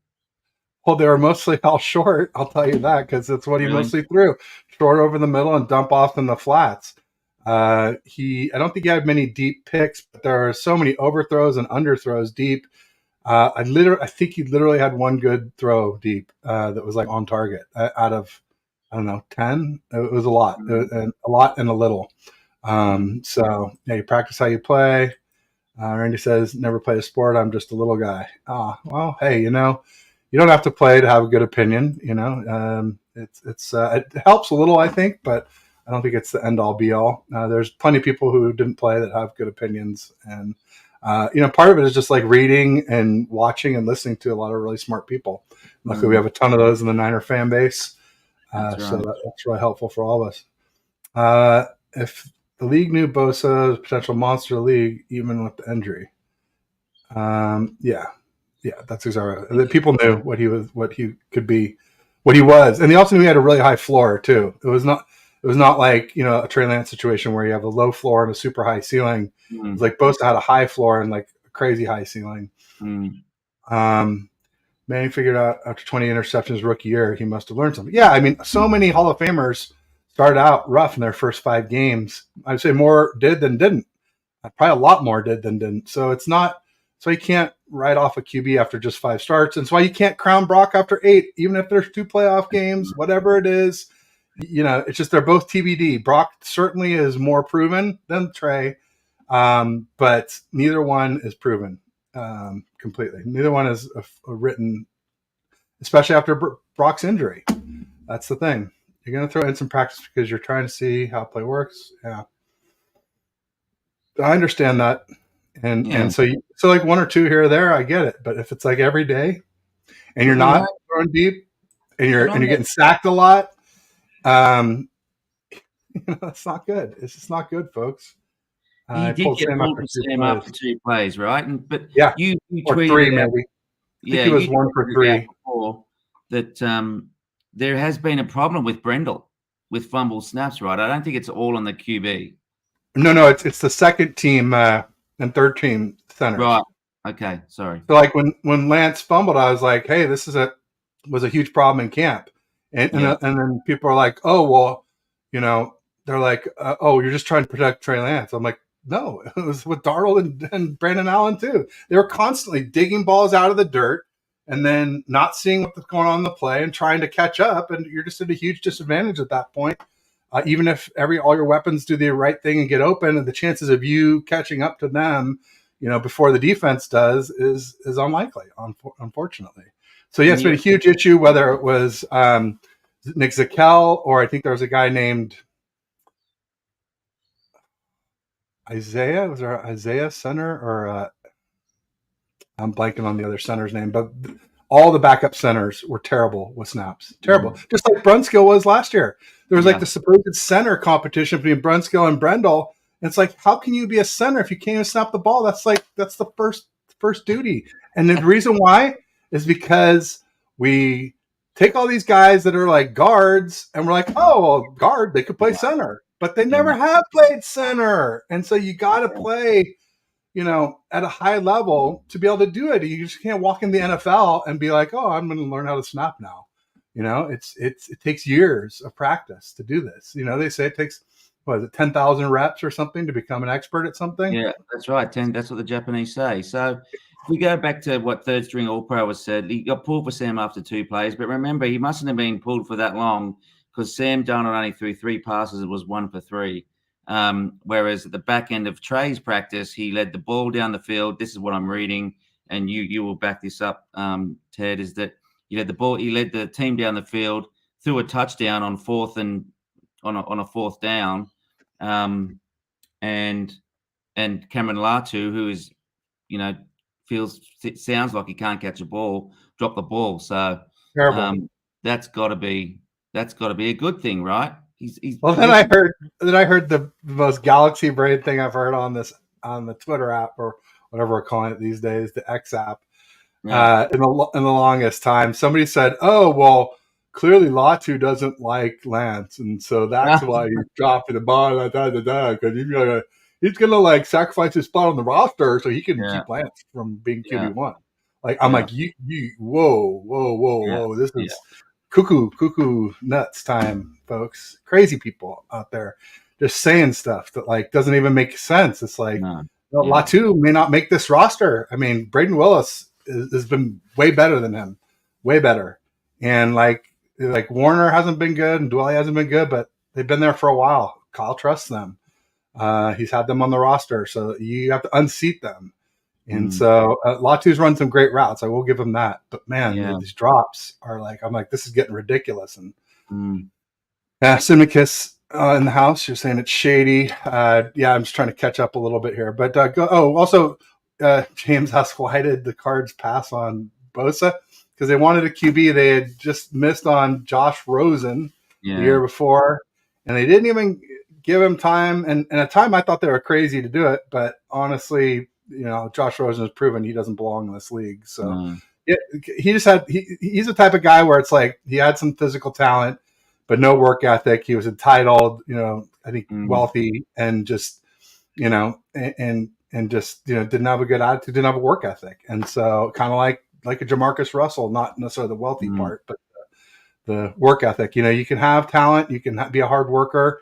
S1: Well, they were mostly all short. I'll tell you that, because it's what he mostly threw. Short over the middle and dump off in the flats. I don't think he had many deep picks, but there are so many overthrows and underthrows deep. I think he literally had one good throw deep that was like on target out of, I don't know, 10. It was a lot, and a lot and a little. So you practice how you play. Randy says, never play a sport. I'm just a little guy. Well, hey, you don't have to play to have a good opinion. It helps a little, I think, but I don't think it's the end all be all. There's plenty of people who didn't play that have good opinions. And, part of it is just like reading and watching and listening to a lot of really smart people. Luckily, we have a ton of those in the Niner fan base. So that's really helpful for all of us. If the league knew Bosa was a potential monster league, even with the injury. That's exactly right. People knew what he could be, what he was. And they also knew he had a really high floor too. It was not like, a Trey Lance situation where you have a low floor and a super high ceiling. It was like Bosa had a high floor and like a crazy high ceiling. Manning figured out after 20 interceptions rookie year, he must have learned something. Yeah, I mean, so many Hall of Famers started out rough in their first 5 games. I'd say more did than didn't. Probably a lot more did than didn't. So it's not. So you can't write off a QB after just 5 starts. And it's why you can't crown Brock after 8, even if there's 2 playoff games, whatever it is. It's just they're both TBD. Brock certainly is more proven than Trey, but neither one is proven completely. Neither one is a written, especially after Brock's injury. That's the thing. You're going to throw in some practice because you're trying to see how play works. Yeah, I understand that. And so like 1 or 2 here or there, I get it. But if it's like every day and you're not throwing deep and you're getting sacked a lot, that's not good. It's just not good, folks.
S2: He did get pulled for Sam after 2 plays, right? But you tweeted
S1: 3 maybe. I think it was 1 for 3
S2: before that. There has been a problem with Brendel with fumble snaps, right? I don't think it's all on the QB.
S1: No, it's the second team and third team centers.
S2: Right. Okay. Sorry.
S1: So like when Lance fumbled, I was like, hey, this was a huge problem in camp. And then people are like, oh, well, they're like, oh, you're just trying to protect Trey Lance. I'm like, no, it was with Darnold and Brandon Allen too. They were constantly digging balls out of the dirt and then not seeing what's going on in the play and trying to catch up. And you're just at a huge disadvantage at that point. Even if all your weapons do the right thing and get open, and the chances of you catching up to them, before the defense does is unlikely, unfortunately. So it's been a huge issue, whether it was Nick Zakel or I think there was a guy named Isaiah. Was there Isaiah center or I'm blanking on the other center's name, but all the backup centers were terrible with snaps. Terrible. Just like Brunskill was last year. There was like the supposed center competition between Brunskill and Brendel. And it's like, how can you be a center if you can't even snap the ball? That's the first duty. And the reason why is because we take all these guys that are like guards, and we're like, oh, well, guard, they could play center, but they
S2: Yeah.
S1: never have played center. And so you got to play, at a high level to be able to do it. You just can't walk in the NFL and be like, oh, I'm going to learn how to snap now. It takes years of practice to do this. They say it takes, 10,000 reps or something to become an expert at something.
S2: Yeah, that's right. That's what the Japanese say. So if we go back to what third string All-Pro was said, he got pulled for Sam after 2 plays, but remember, he mustn't have been pulled for that long because Sam Darnold only threw 3 passes. It was 1 for 3. Whereas at the back end of Trey's practice, he led the ball down the field. This is what I'm reading, and you will back this up, Ted, is that he led the team down the field, threw a touchdown on fourth down. And Cameron Latu, who is, sounds like he can't catch a ball, dropped the ball. So that's got to be a good thing, right?
S1: Then I heard the most galaxy brain thing I've heard on the Twitter app, or whatever we're calling it these days, the X app. Yeah. In the longest time, somebody said, "Oh, well, clearly Latu doesn't like Lance, and so that's why he's dropping the ball because he's gonna like sacrifice his spot on the roster so he can keep Lance from being QB1." Like I'm like, you, whoa, this is cuckoo nuts time, folks. Crazy people out there just saying stuff that like doesn't even make sense. It's like Latu may not make this roster. I mean, Braden Willis has been way better than him, way better. And like Warner hasn't been good and Dwelly hasn't been good, but they've been there for a while. Kyle trusts them. He's had them on the roster, so you have to unseat them. And so Latu's run some great routes. I will give him that. But man, these drops are like, I'm like, this is getting ridiculous. And Simicus in the house, you're saying it's shady. I'm just trying to catch up a little bit here. But also James asked, why did the Cards pass on Bosa? Because they wanted a QB. They had just missed on Josh Rosen the year before, and they didn't even give him time. And at a time, I thought they were crazy to do it. But honestly, Josh Rosen has proven he doesn't belong in this league. So he's the type of guy where it's like he had some physical talent, but no work ethic. He was entitled, I think wealthy, and just, and just, didn't have a good attitude, didn't have a work ethic. And so kind of like a Jamarcus Russell, not necessarily the wealthy part, but the work ethic. You can have talent, you can be a hard worker,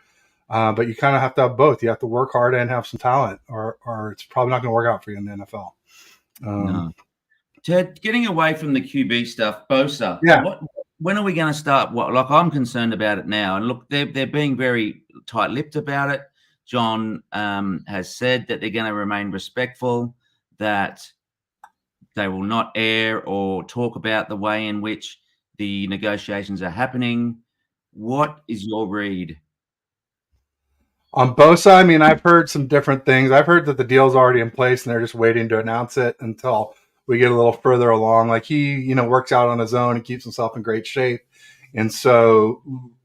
S1: but you kind of have to have both. You have to work hard and have some talent, or it's probably not going to work out for you in the NFL.
S2: No. Ted, getting away from the QB stuff, Bosa. When are we going to start? I'm concerned about it now. And look, they're being very tight-lipped about it. John has said that they're going to remain respectful, that they will not air or talk about the way in which the negotiations are happening. What is your read?
S1: On Bosa, I mean, I've heard some different things. I've heard that the deal's already in place and they're just waiting to announce it until we get a little further along. Like he, works out on his own and keeps himself in great shape. And so,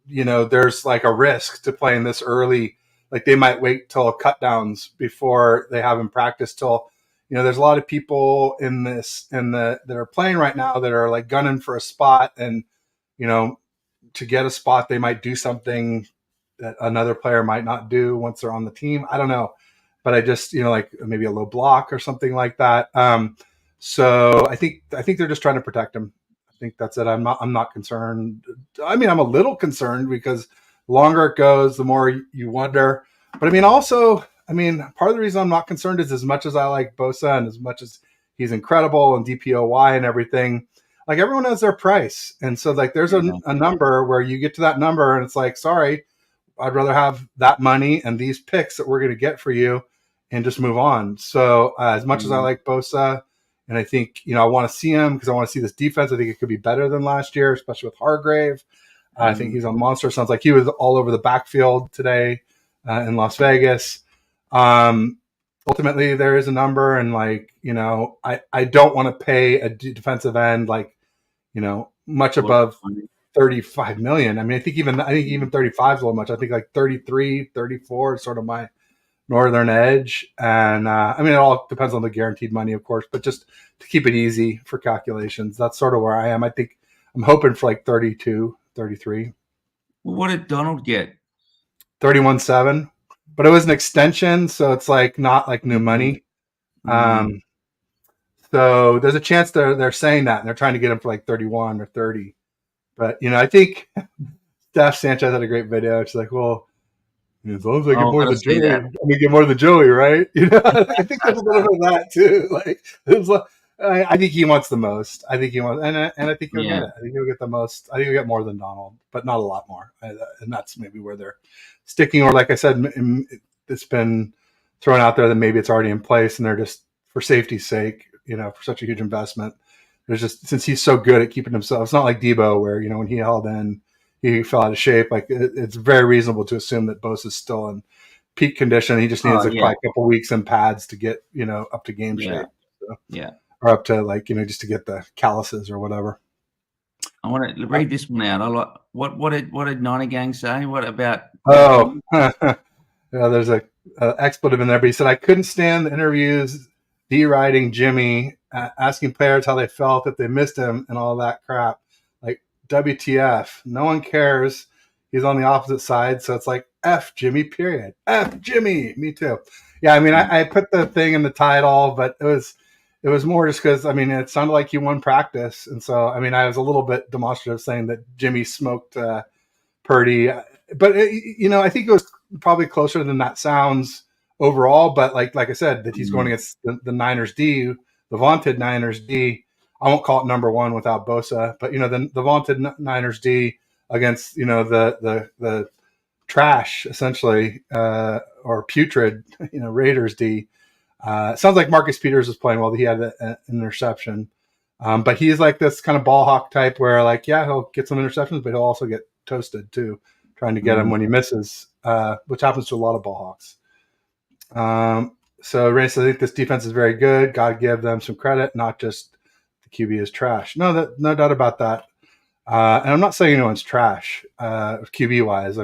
S1: there's like a risk to playing this early. Like they might wait till cut downs before they have him practice till, there's a lot of people that are playing right now that are like gunning for a spot, and, to get a spot, they might do something that another player might not do once they're on the team. I don't know, but I just, like maybe a low block or something like that. So I think they're just trying to protect him. I think that's it. I'm not concerned. I mean, I'm a little concerned because the longer it goes, the more you wonder. But part of the reason I'm not concerned is as much as I like Bosa and as much as he's incredible and DPOY and everything, like everyone has their price. And so like there's a number where you get to that number and it's like, sorry, I'd rather have that money and these picks that we're going to get for you and just move on. So as much as I like Bosa, and I think, I want to see him because I want to see this defense. I think it could be better than last year, especially with Hargrave. I think he's a monster. Sounds like he was all over the backfield today in Las Vegas. Ultimately, there is a number, and I don't want to pay a defensive end much above $35 million. I mean, I think even 35 is a little much. I think like 33, 34 is sort of my northern edge. And it all depends on the guaranteed money, of course, but just to keep it easy for calculations, that's sort of where I am. I think I'm hoping for like 32, 33.
S2: Well, what did Donald get?
S1: 31.7, but it was an extension, so it's like not like new
S2: Mm,
S1: money.
S2: mm.
S1: So there's a chance they're saying that and they're trying to get him for like 31 or 30. But I think Steph Sanchez had a great video. She's like, well, as long as I get
S2: Oh, I've
S1: more
S2: got to
S1: than
S2: see
S1: Joey,
S2: that.
S1: I'm gonna get more than Joey, right? I think there's a little bit of that too. Like, it was like, I think he wants the most. I think he wants, and I think he'll get
S2: Yeah.
S1: it. I think he'll get the most. I think he'll get more than Donald, but not a lot more. And that's maybe where they're sticking. Or like I said, it's been thrown out there that maybe it's already in place, and they're just for safety's sake, for such a huge investment. There's just since he's so good at keeping himself. It's not like Debo where when he held in, he fell out of shape. Like it's very reasonable to assume that Bosa's still in peak condition. He just needs
S2: Oh,
S1: like
S2: yeah.
S1: probably a couple weeks in pads to get up to game
S2: Yeah.
S1: shape, so,
S2: Yeah.
S1: or up to like just to get the calluses or whatever.
S2: I want to read this one out. I like what did Niner Gang say? What about
S1: Oh,
S2: Jimmy?
S1: there's a expletive in there, but he said I couldn't stand the interviews deriding Jimmy, asking players how they felt if they missed him and all that crap. Like WTF? No one cares. He's on the opposite side, so it's like F Jimmy. Period. F Jimmy. Me too. Yeah, I mean, I put the thing in the title, but it was more just because it sounded like he won practice, and so I was a little bit demonstrative saying that Jimmy smoked Purdy, but I think it was probably closer than that sounds overall. But like I said, that he's going against the Niners D, the vaunted Niners D. I won't call it number one without Bosa, but the vaunted Niners D against the trash essentially or putrid Raiders D. It sounds like Marcus Peters was playing well. He had an interception. But he's like this kind of ball hawk type where like, yeah, he'll get some interceptions, but he'll also get toasted too, trying to get him when he misses, which happens to a lot of ball hawks. So Ray says, I think this defense is very good. God give them some credit, not just the QB is trash. No doubt about that. And I'm not saying anyone's trash QB wise.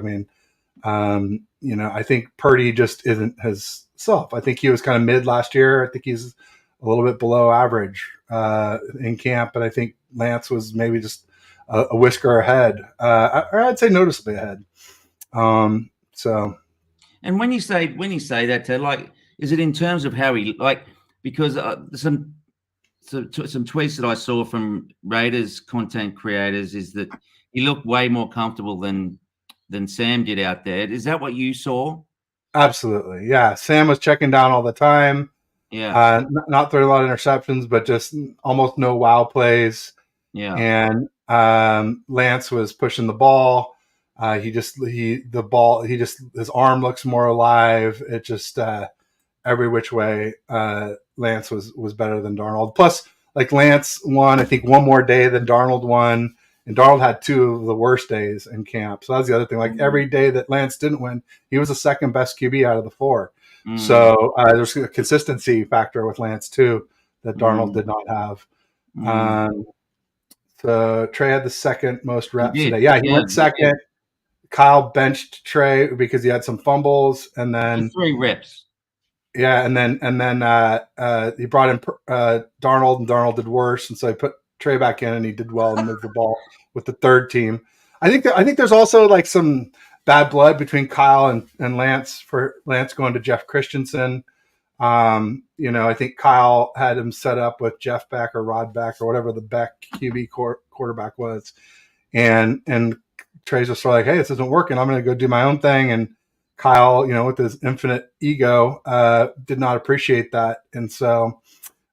S1: I think Purdy just isn't his self. I think he was kind of mid last year. I think he's a little bit below average in camp, but I think Lance was maybe just a whisker ahead, or I'd say noticeably ahead. So,
S2: and when you say that, Ted, like, is it in terms of how he like? Because some tweets that I saw from Raiders content creators is that he looked way more comfortable than Sam did out there. Is that what you saw?
S1: absolutely, yeah. Sam was checking down all the time.
S2: Yeah.
S1: Not throwing a lot of interceptions, but just almost no wow plays.
S2: Yeah.
S1: And Lance was pushing the ball. His arm looks more alive. It just every which way. Lance was better than Darnold. Plus, like Lance won, I think one more day than Darnold won, and Darnold had two of the worst days in camp. So that's the other thing. Like every day that Lance didn't win, he was the second best QB out of the four. So there's a consistency factor with Lance too that Darnold did not have. So Trey had the second most reps today. Yeah, he went second. Kyle benched Trey because he had some fumbles, and then
S2: 3 reps.
S1: Yeah, and then he brought in Darnold, and Darnold did worse, and so he put Trey back in, and he did well and moved the ball with the third team. I think there's also like some bad blood between Kyle and Lance for Lance going to Jeff Christensen. I think Kyle had him set up with Jeff Beck or Rod Beck or whatever the Beck QB quarterback was, and Trey's just sort of like, hey, this isn't working. I'm going to go do my own thing. And Kyle, with his infinite ego, did not appreciate that. And so,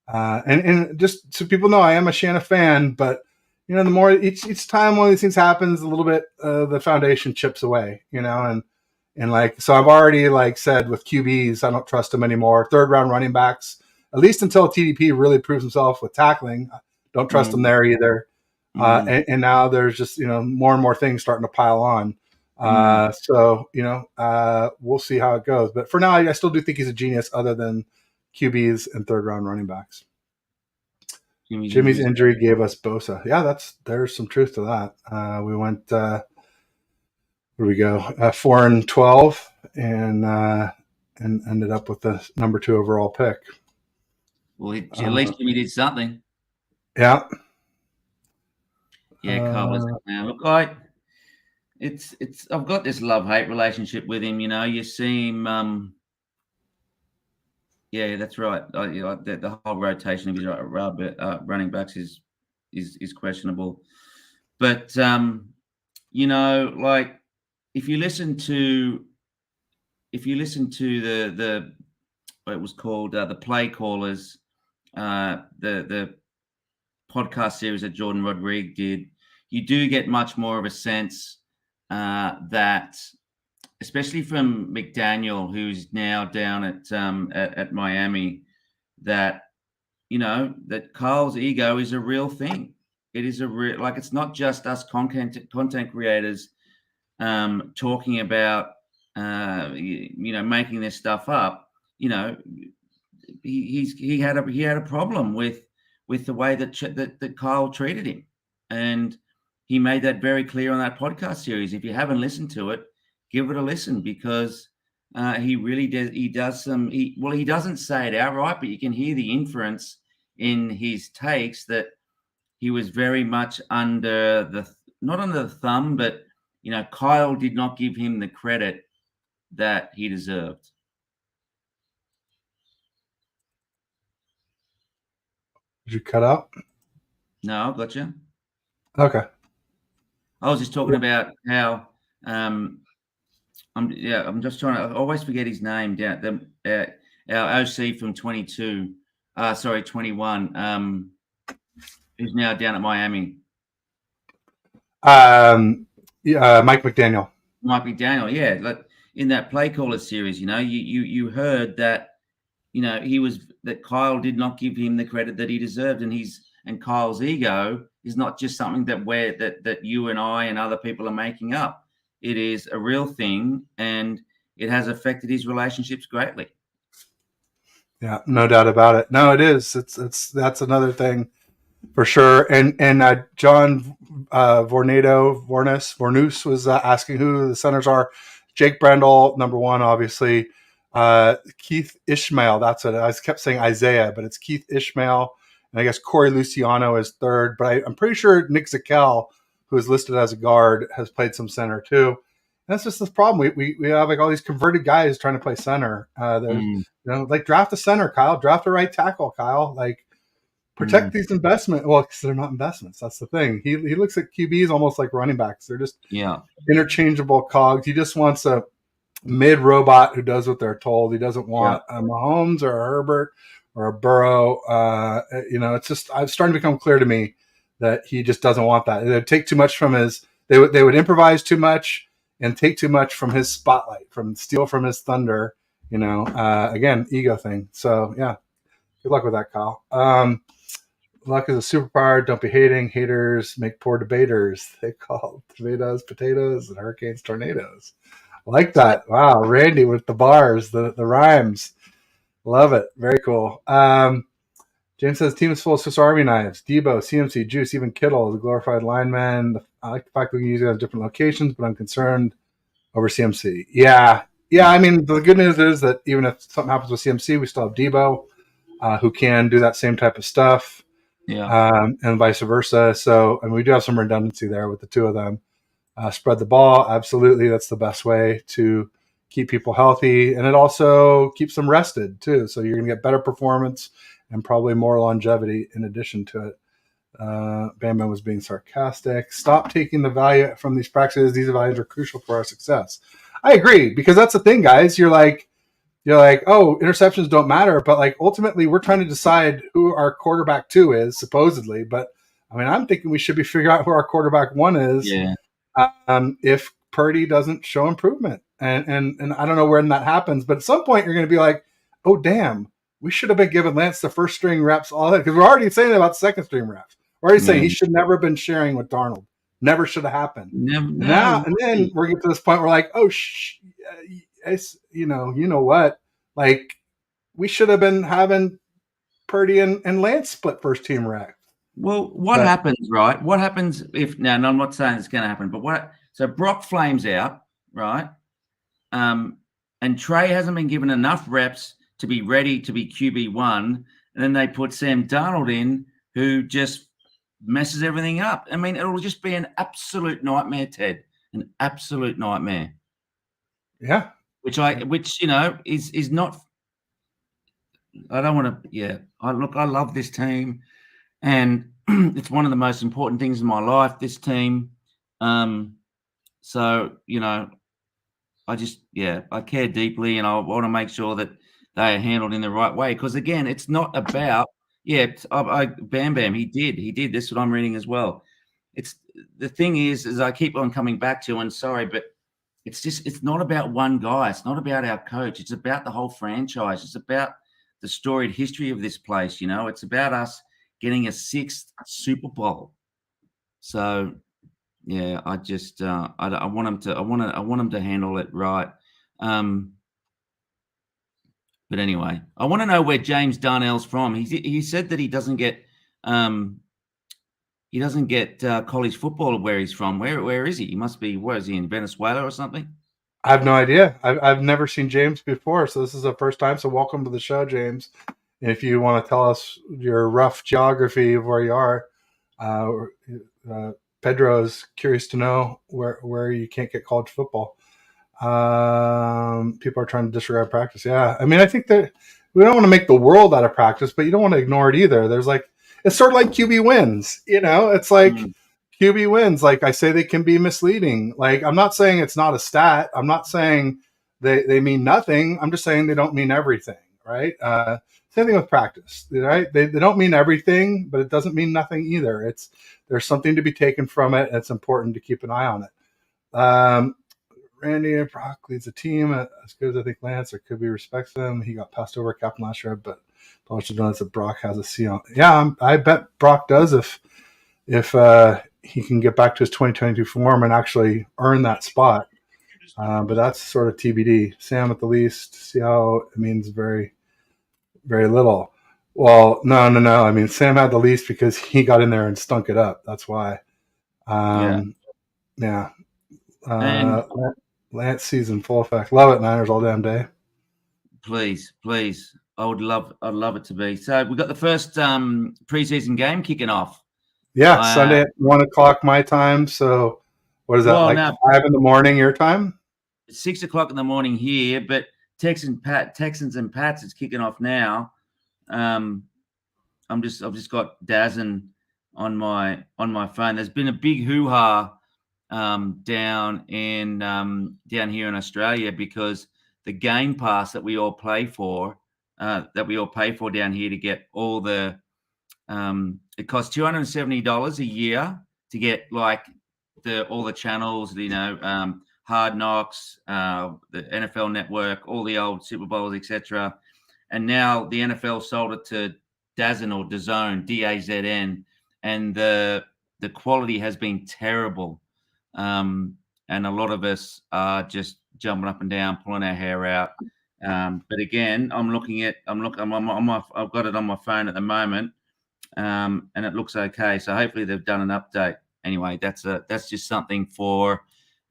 S1: and just so people know, I am a Shanna fan, but the more each time one of these things happens, a little bit the foundation chips away, and like, so I've already like said with QBs, I don't trust them anymore. Third round running backs, at least until TDP really proves himself with tackling, don't trust them there either. And now there's just more and more things starting to pile on. So we'll see how it goes. But for now, I still do think he's a genius, other than QBs and third round running backs. Jimmy's injury gave us Bosa. Yeah, there's some truth to that. We went where we go 4-12 and ended up with the number 2 overall pick.
S2: Well, at least Jimmy did something.
S1: Yeah.
S2: Yeah, Cole is now. Look, I've got this love-hate relationship with him. You know, you see him. Yeah, that's right. The whole rotation of his running backs is questionable. But you know, like if you listen to the what it was called the Play Callers, the podcast series that Jordan Rodriguez did, you do get much more of a sense that, especially from McDaniel, who's now down at Miami, that that Kyle's ego is a real thing. It is a real, like, it's not just us content creators talking about making this stuff up. You know, he had a problem with the way that Kyle treated him, and he made that very clear on that podcast series. If you haven't listened to it, give it a listen, because he really does. He does some. He doesn't say it outright, but you can hear the inference in his takes that he was very much not under the thumb, but Kyle did not give him the credit that he deserved.
S1: Did you cut out?
S2: No, gotcha.
S1: Okay.
S2: I was just talking about how I'm just trying to. I always forget his name. Down our OC from 21. Who's now down at Miami.
S1: Mike McDaniel.
S2: Mike McDaniel, yeah. Like in that Play Caller series, you heard that that Kyle did not give him the credit that he deserved, and Kyle's ego is not just something that you and I and other people are making up. It is a real thing, and it has affected his relationships greatly.
S1: Yeah, no doubt about it. No, it is. That's another thing for sure. And John Vornus was asking who the centers are. Jake Brendel, number one, obviously. Keith Ishmael, that's it. I kept saying Isaiah, but it's Keith Ishmael. And I guess Corey Luciano is third. But I'm pretty sure Nick Zakel, who is listed as a guard, has played some center too. And that's just the problem. We have like all these converted guys trying to play center. Like draft a center, Kyle. Draft a right tackle, Kyle. Like protect these investments. Well, because they're not investments. That's the thing. He looks at QBs almost like running backs. They're just interchangeable cogs. He just wants a mid robot who does what they're told. He doesn't want a Mahomes or a Herbert or a Burrow. It's just starting to become clear to me that he just doesn't want that. It would take too much from his. They would improvise too much and take too much from his spotlight, steal from his thunder. Again, ego thing. So yeah, good luck with that, Kyle. Luck is a superpower. Don't be hating. Haters make poor debaters. They call tomatoes potatoes and hurricanes tornadoes. I like that. Wow, Randy with the bars, the rhymes. Love it. Very cool. James says team is full of Swiss Army knives. Debo, CMC, Juice, even Kittle is a glorified lineman. I like the fact that we can use it at different locations, but I'm concerned over CMC. Yeah. I mean, the good news is that even if something happens with CMC, we still have Debo, who can do that same type of stuff.
S2: Yeah.
S1: And vice versa. So, we do have some redundancy there with the two of them. Spread the ball. Absolutely. That's the best way to keep people healthy. And it also keeps them rested too. So you're going to get better performance and probably more longevity in addition to it. Bam was being sarcastic. Stop taking the value from these practices. These values are crucial for our success. I agree, because that's the thing, guys. You're like, oh, interceptions don't matter, but like ultimately we're trying to decide who our quarterback 2 is, supposedly. But I mean, I'm thinking we should be figuring out who our quarterback 1 is.
S2: Yeah.
S1: If Purdy doesn't show improvement, and I don't know when that happens, but at some point you're going to be like, oh damn, we should have been giving Lance the first string reps, all that, because we're already saying about second string reps. We're already saying he should never have been sharing with Darnold. Never should have happened. Now and then we're getting to this point where like, oh, you know what? Like we should have been having Purdy and Lance split first team reps.
S2: Well, what happens, right? What happens if now? No, I'm not saying it's going to happen, but so Brock flames out, right? And Trey hasn't been given enough reps to be ready to be QB1, and then they put Sam Darnold in, who just messes everything up. I mean, it'll just be an absolute nightmare, Ted. An absolute nightmare.
S1: Yeah.
S2: Which is not. I don't want to. Yeah. I love this team, and it's one of the most important things in my life. This team. So I care deeply, and I want to make sure that they are handled in the right way. Because again, it's not about Bam Bam. He did. This is what I'm reading as well. It's the thing is I keep on coming back to, and sorry, but it's not about one guy. It's not about our coach. It's about the whole franchise. It's about the storied history of this place. It's about us getting a 6th Super Bowl. So. Yeah, I just I want him to handle it right. But anyway, I want to know where James Darnell's from. He said that he doesn't get college football where he's from. Where is he? He must be. Where is he, in Venezuela or something?
S1: I have no idea. I've never seen James before, so this is the first time. So welcome to the show, James. And if you want to tell us your rough geography of where you are, Pedro is curious to know where you can't get college football. People are trying to disregard practice. Yeah, I mean, I think that we don't want to make the world out of practice, but you don't want to ignore it either. It's sort of like QB wins. It's like QB wins. Like I say, they can be misleading. Like I'm not saying it's not a stat. I'm not saying they mean nothing. I'm just saying they don't mean everything. Right. Same thing with practice, right? They don't mean everything, but it doesn't mean nothing either. There's something to be taken from it, and it's important to keep an eye on it. Randy and Brock leads a team as good as I think Lance. There could be respect for them. He got passed over captain last year, but I should notice that Brock has a C on. Yeah, I bet Brock does if he can get back to his 2022 form and actually earn that spot. But that's sort of TBD. Sam at the least. See how it means very, very little. Well, no. I mean, Sam had the least because he got in there and stunk it up. That's why. Yeah. Lance season full effect. Love it, Niners all damn day.
S2: Please. I'd love it to be. So we've got the first preseason game kicking off.
S1: Yeah, Sunday at 1:00 my time. So what is that, 5 in the morning your time?
S2: It's 6 o'clock in the morning here, but Texans and Pats is kicking off now. I've just got DAZN on my phone. There's been a big hoo-ha down here in Australia because the Game Pass that we all pay for down here to get all the it costs $270 a year to get all the channels, Hard Knocks, the NFL Network, all the old Super Bowls, etc. And now the NFL sold it to DAZN or DAZN, DAZN, and the quality has been terrible. And a lot of us are just jumping up and down, pulling our hair out. But again, I've got it on my phone at the moment, and it looks okay. So hopefully they've done an update. Anyway, that's just something for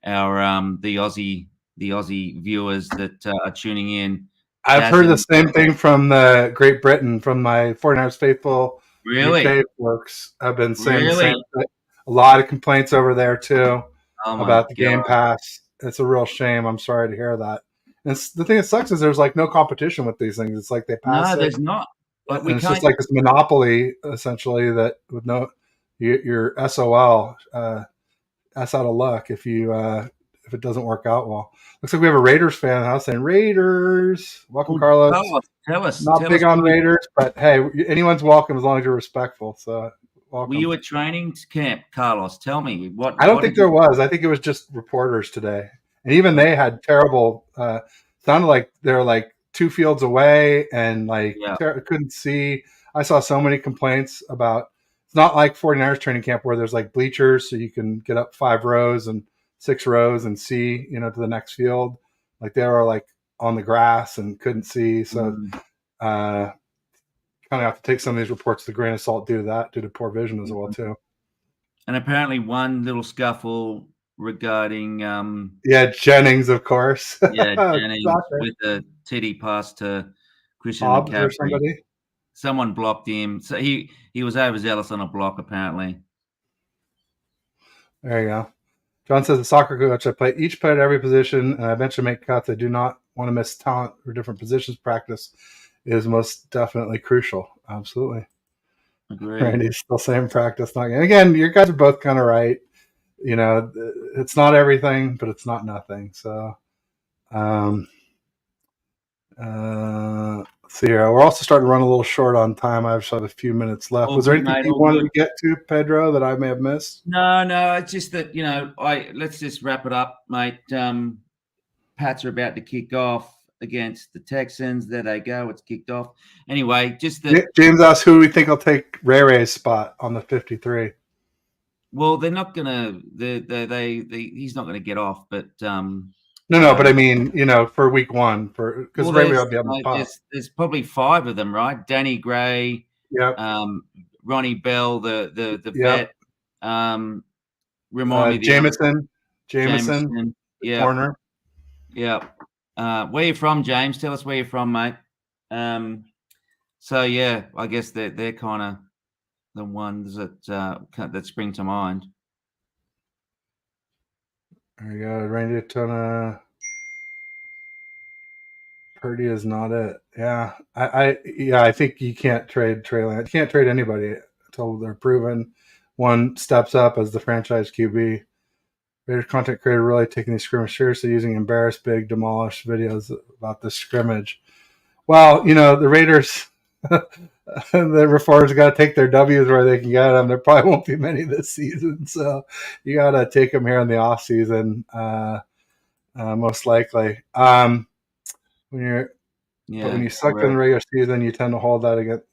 S2: our the Aussie viewers that are tuning in.
S1: I've heard the same thing from the Great Britain, from my 49ers faithful UK folks. I've been saying the same thing. A lot of complaints over there too about the Game Pass. It's a real shame. I'm sorry to hear that. And the thing that sucks is there's no competition with these things. It's like they pass.
S2: No, there's not.
S1: But it's just like this monopoly, essentially, that with your SOL that's out of luck if it doesn't work out well. Looks like we have a Raiders fan in the house saying Raiders. Welcome, Carlos.
S2: Tell us.
S1: Not big on Raiders, but hey, anyone's welcome as long as you're respectful. So welcome.
S2: Were you at training camp, Carlos? Tell me what.
S1: I don't think there was. I think it was just reporters today, and even they had terrible. Sounded like they're 2 fields away and couldn't see. I saw so many complaints about. It's not like 49ers training camp where there's bleachers so you can get up 5 rows and 6 rows and see, to the next field. They were on the grass and couldn't see. So kind of have to take some of these reports with a grain of salt due to poor vision as well too.
S2: And apparently one little scuffle regarding
S1: Jennings, of course.
S2: Jennings with the TD pass to Christian McCaffrey. someone blocked him. So he was overzealous on a block, apparently.
S1: There you go. John says, the soccer coach, I play each player at every position, and I eventually make cuts. I do not want to miss talent or different positions. Practice is most definitely crucial. Absolutely.
S2: Agreed.
S1: Randy's still saying practice, not game. Again, you guys are both kind of right. You know, it's not everything, but it's not nothing. So, let's see here. We're also starting to run a little short on time. I just have a few minutes left. Was there anything you wanted to get to, Pedro, that I may have missed?
S2: No. It's just that, let's just wrap it up, mate. Pats are about to kick off against the Texans. There they go. It's kicked off. Anyway, just that.
S1: James asked who we think will take Ray's spot on the 53.
S2: Well, they're not gonna. He's not gonna get off. But
S1: no. But I mean, for week one, because Ray will be on the top.
S2: There's probably 5 of them, right? Danny Gray.
S1: Yep.
S2: Ronnie Bell, the
S1: yep.
S2: vet. Remind me.
S1: Jameson.
S2: Yeah.
S1: Corner.
S2: Yeah. Where you from, James? Tell us where you're from, mate. So yeah, I guess they're kind of the ones that spring to mind.
S1: There you go, Randy Tona. Purdy is not it. Yeah, I think you can't trade Trey Lance. You can't trade anybody until they're proven. One steps up as the franchise QB. Raiders content creator really taking these scrimmages seriously, using embarrass big, demolish videos about this scrimmage. Well, the Raiders, the reformers got to take their W's where they can get them. There probably won't be many this season, so you got to take them here in the off season, most likely. When you suck in the regular season, you tend to hold that against.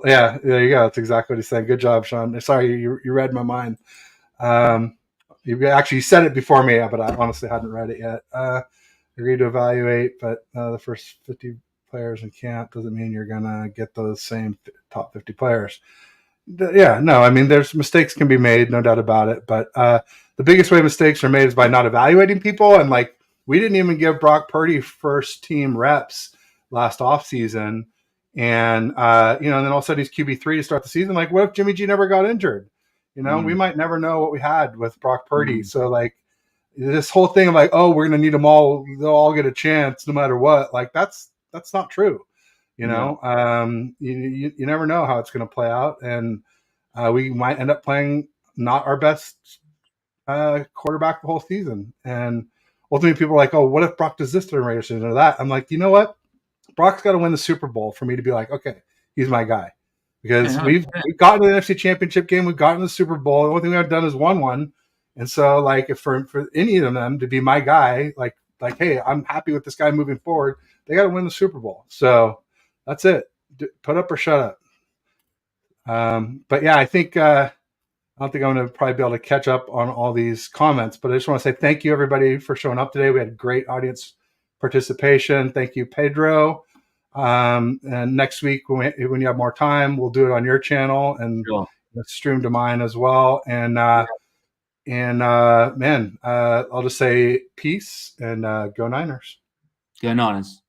S1: Yeah, there you go. That's exactly what he's saying. Good job, Sean. Sorry, you read my mind. You actually said it before me, but I honestly hadn't read it yet. Agreed to evaluate, but the first 50 players in camp doesn't mean you're gonna get those same top 50 players. Yeah, no, I mean, there's mistakes can be made, no doubt about it. But the biggest way mistakes are made is by not evaluating people. And we didn't even give Brock Purdy first team reps last offseason. And, and then all of a sudden he's QB3 to start the season. What if Jimmy G never got injured? We might never know what we had with Brock Purdy. So this whole thing of we're going to need them all. They'll all get a chance no matter what. That's not true. You never know how it's going to play out. And we might end up playing not our best quarterback the whole season. And ultimately people are like, oh, what if Brock does this to the Raiders or that? I'm like, you know what? Brock's got to win the Super Bowl for me to be like, okay, he's my guy. Because we've gotten to the NFC Championship game, we've gotten to the Super Bowl. The only thing we've done is won one. And so, if for any of them to be my guy, hey, I'm happy with this guy moving forward, they got to win the Super Bowl. So that's it. Put up or shut up. But yeah, I think I don't think I'm going to probably be able to catch up on all these comments. But I just want to say thank you, everybody, for showing up today. We had great audience participation. Thank you, Pedro. And next week, when you have more time, we'll do it on your channel and stream to mine as well. And I'll just say peace and go Niners.
S2: Go Niners.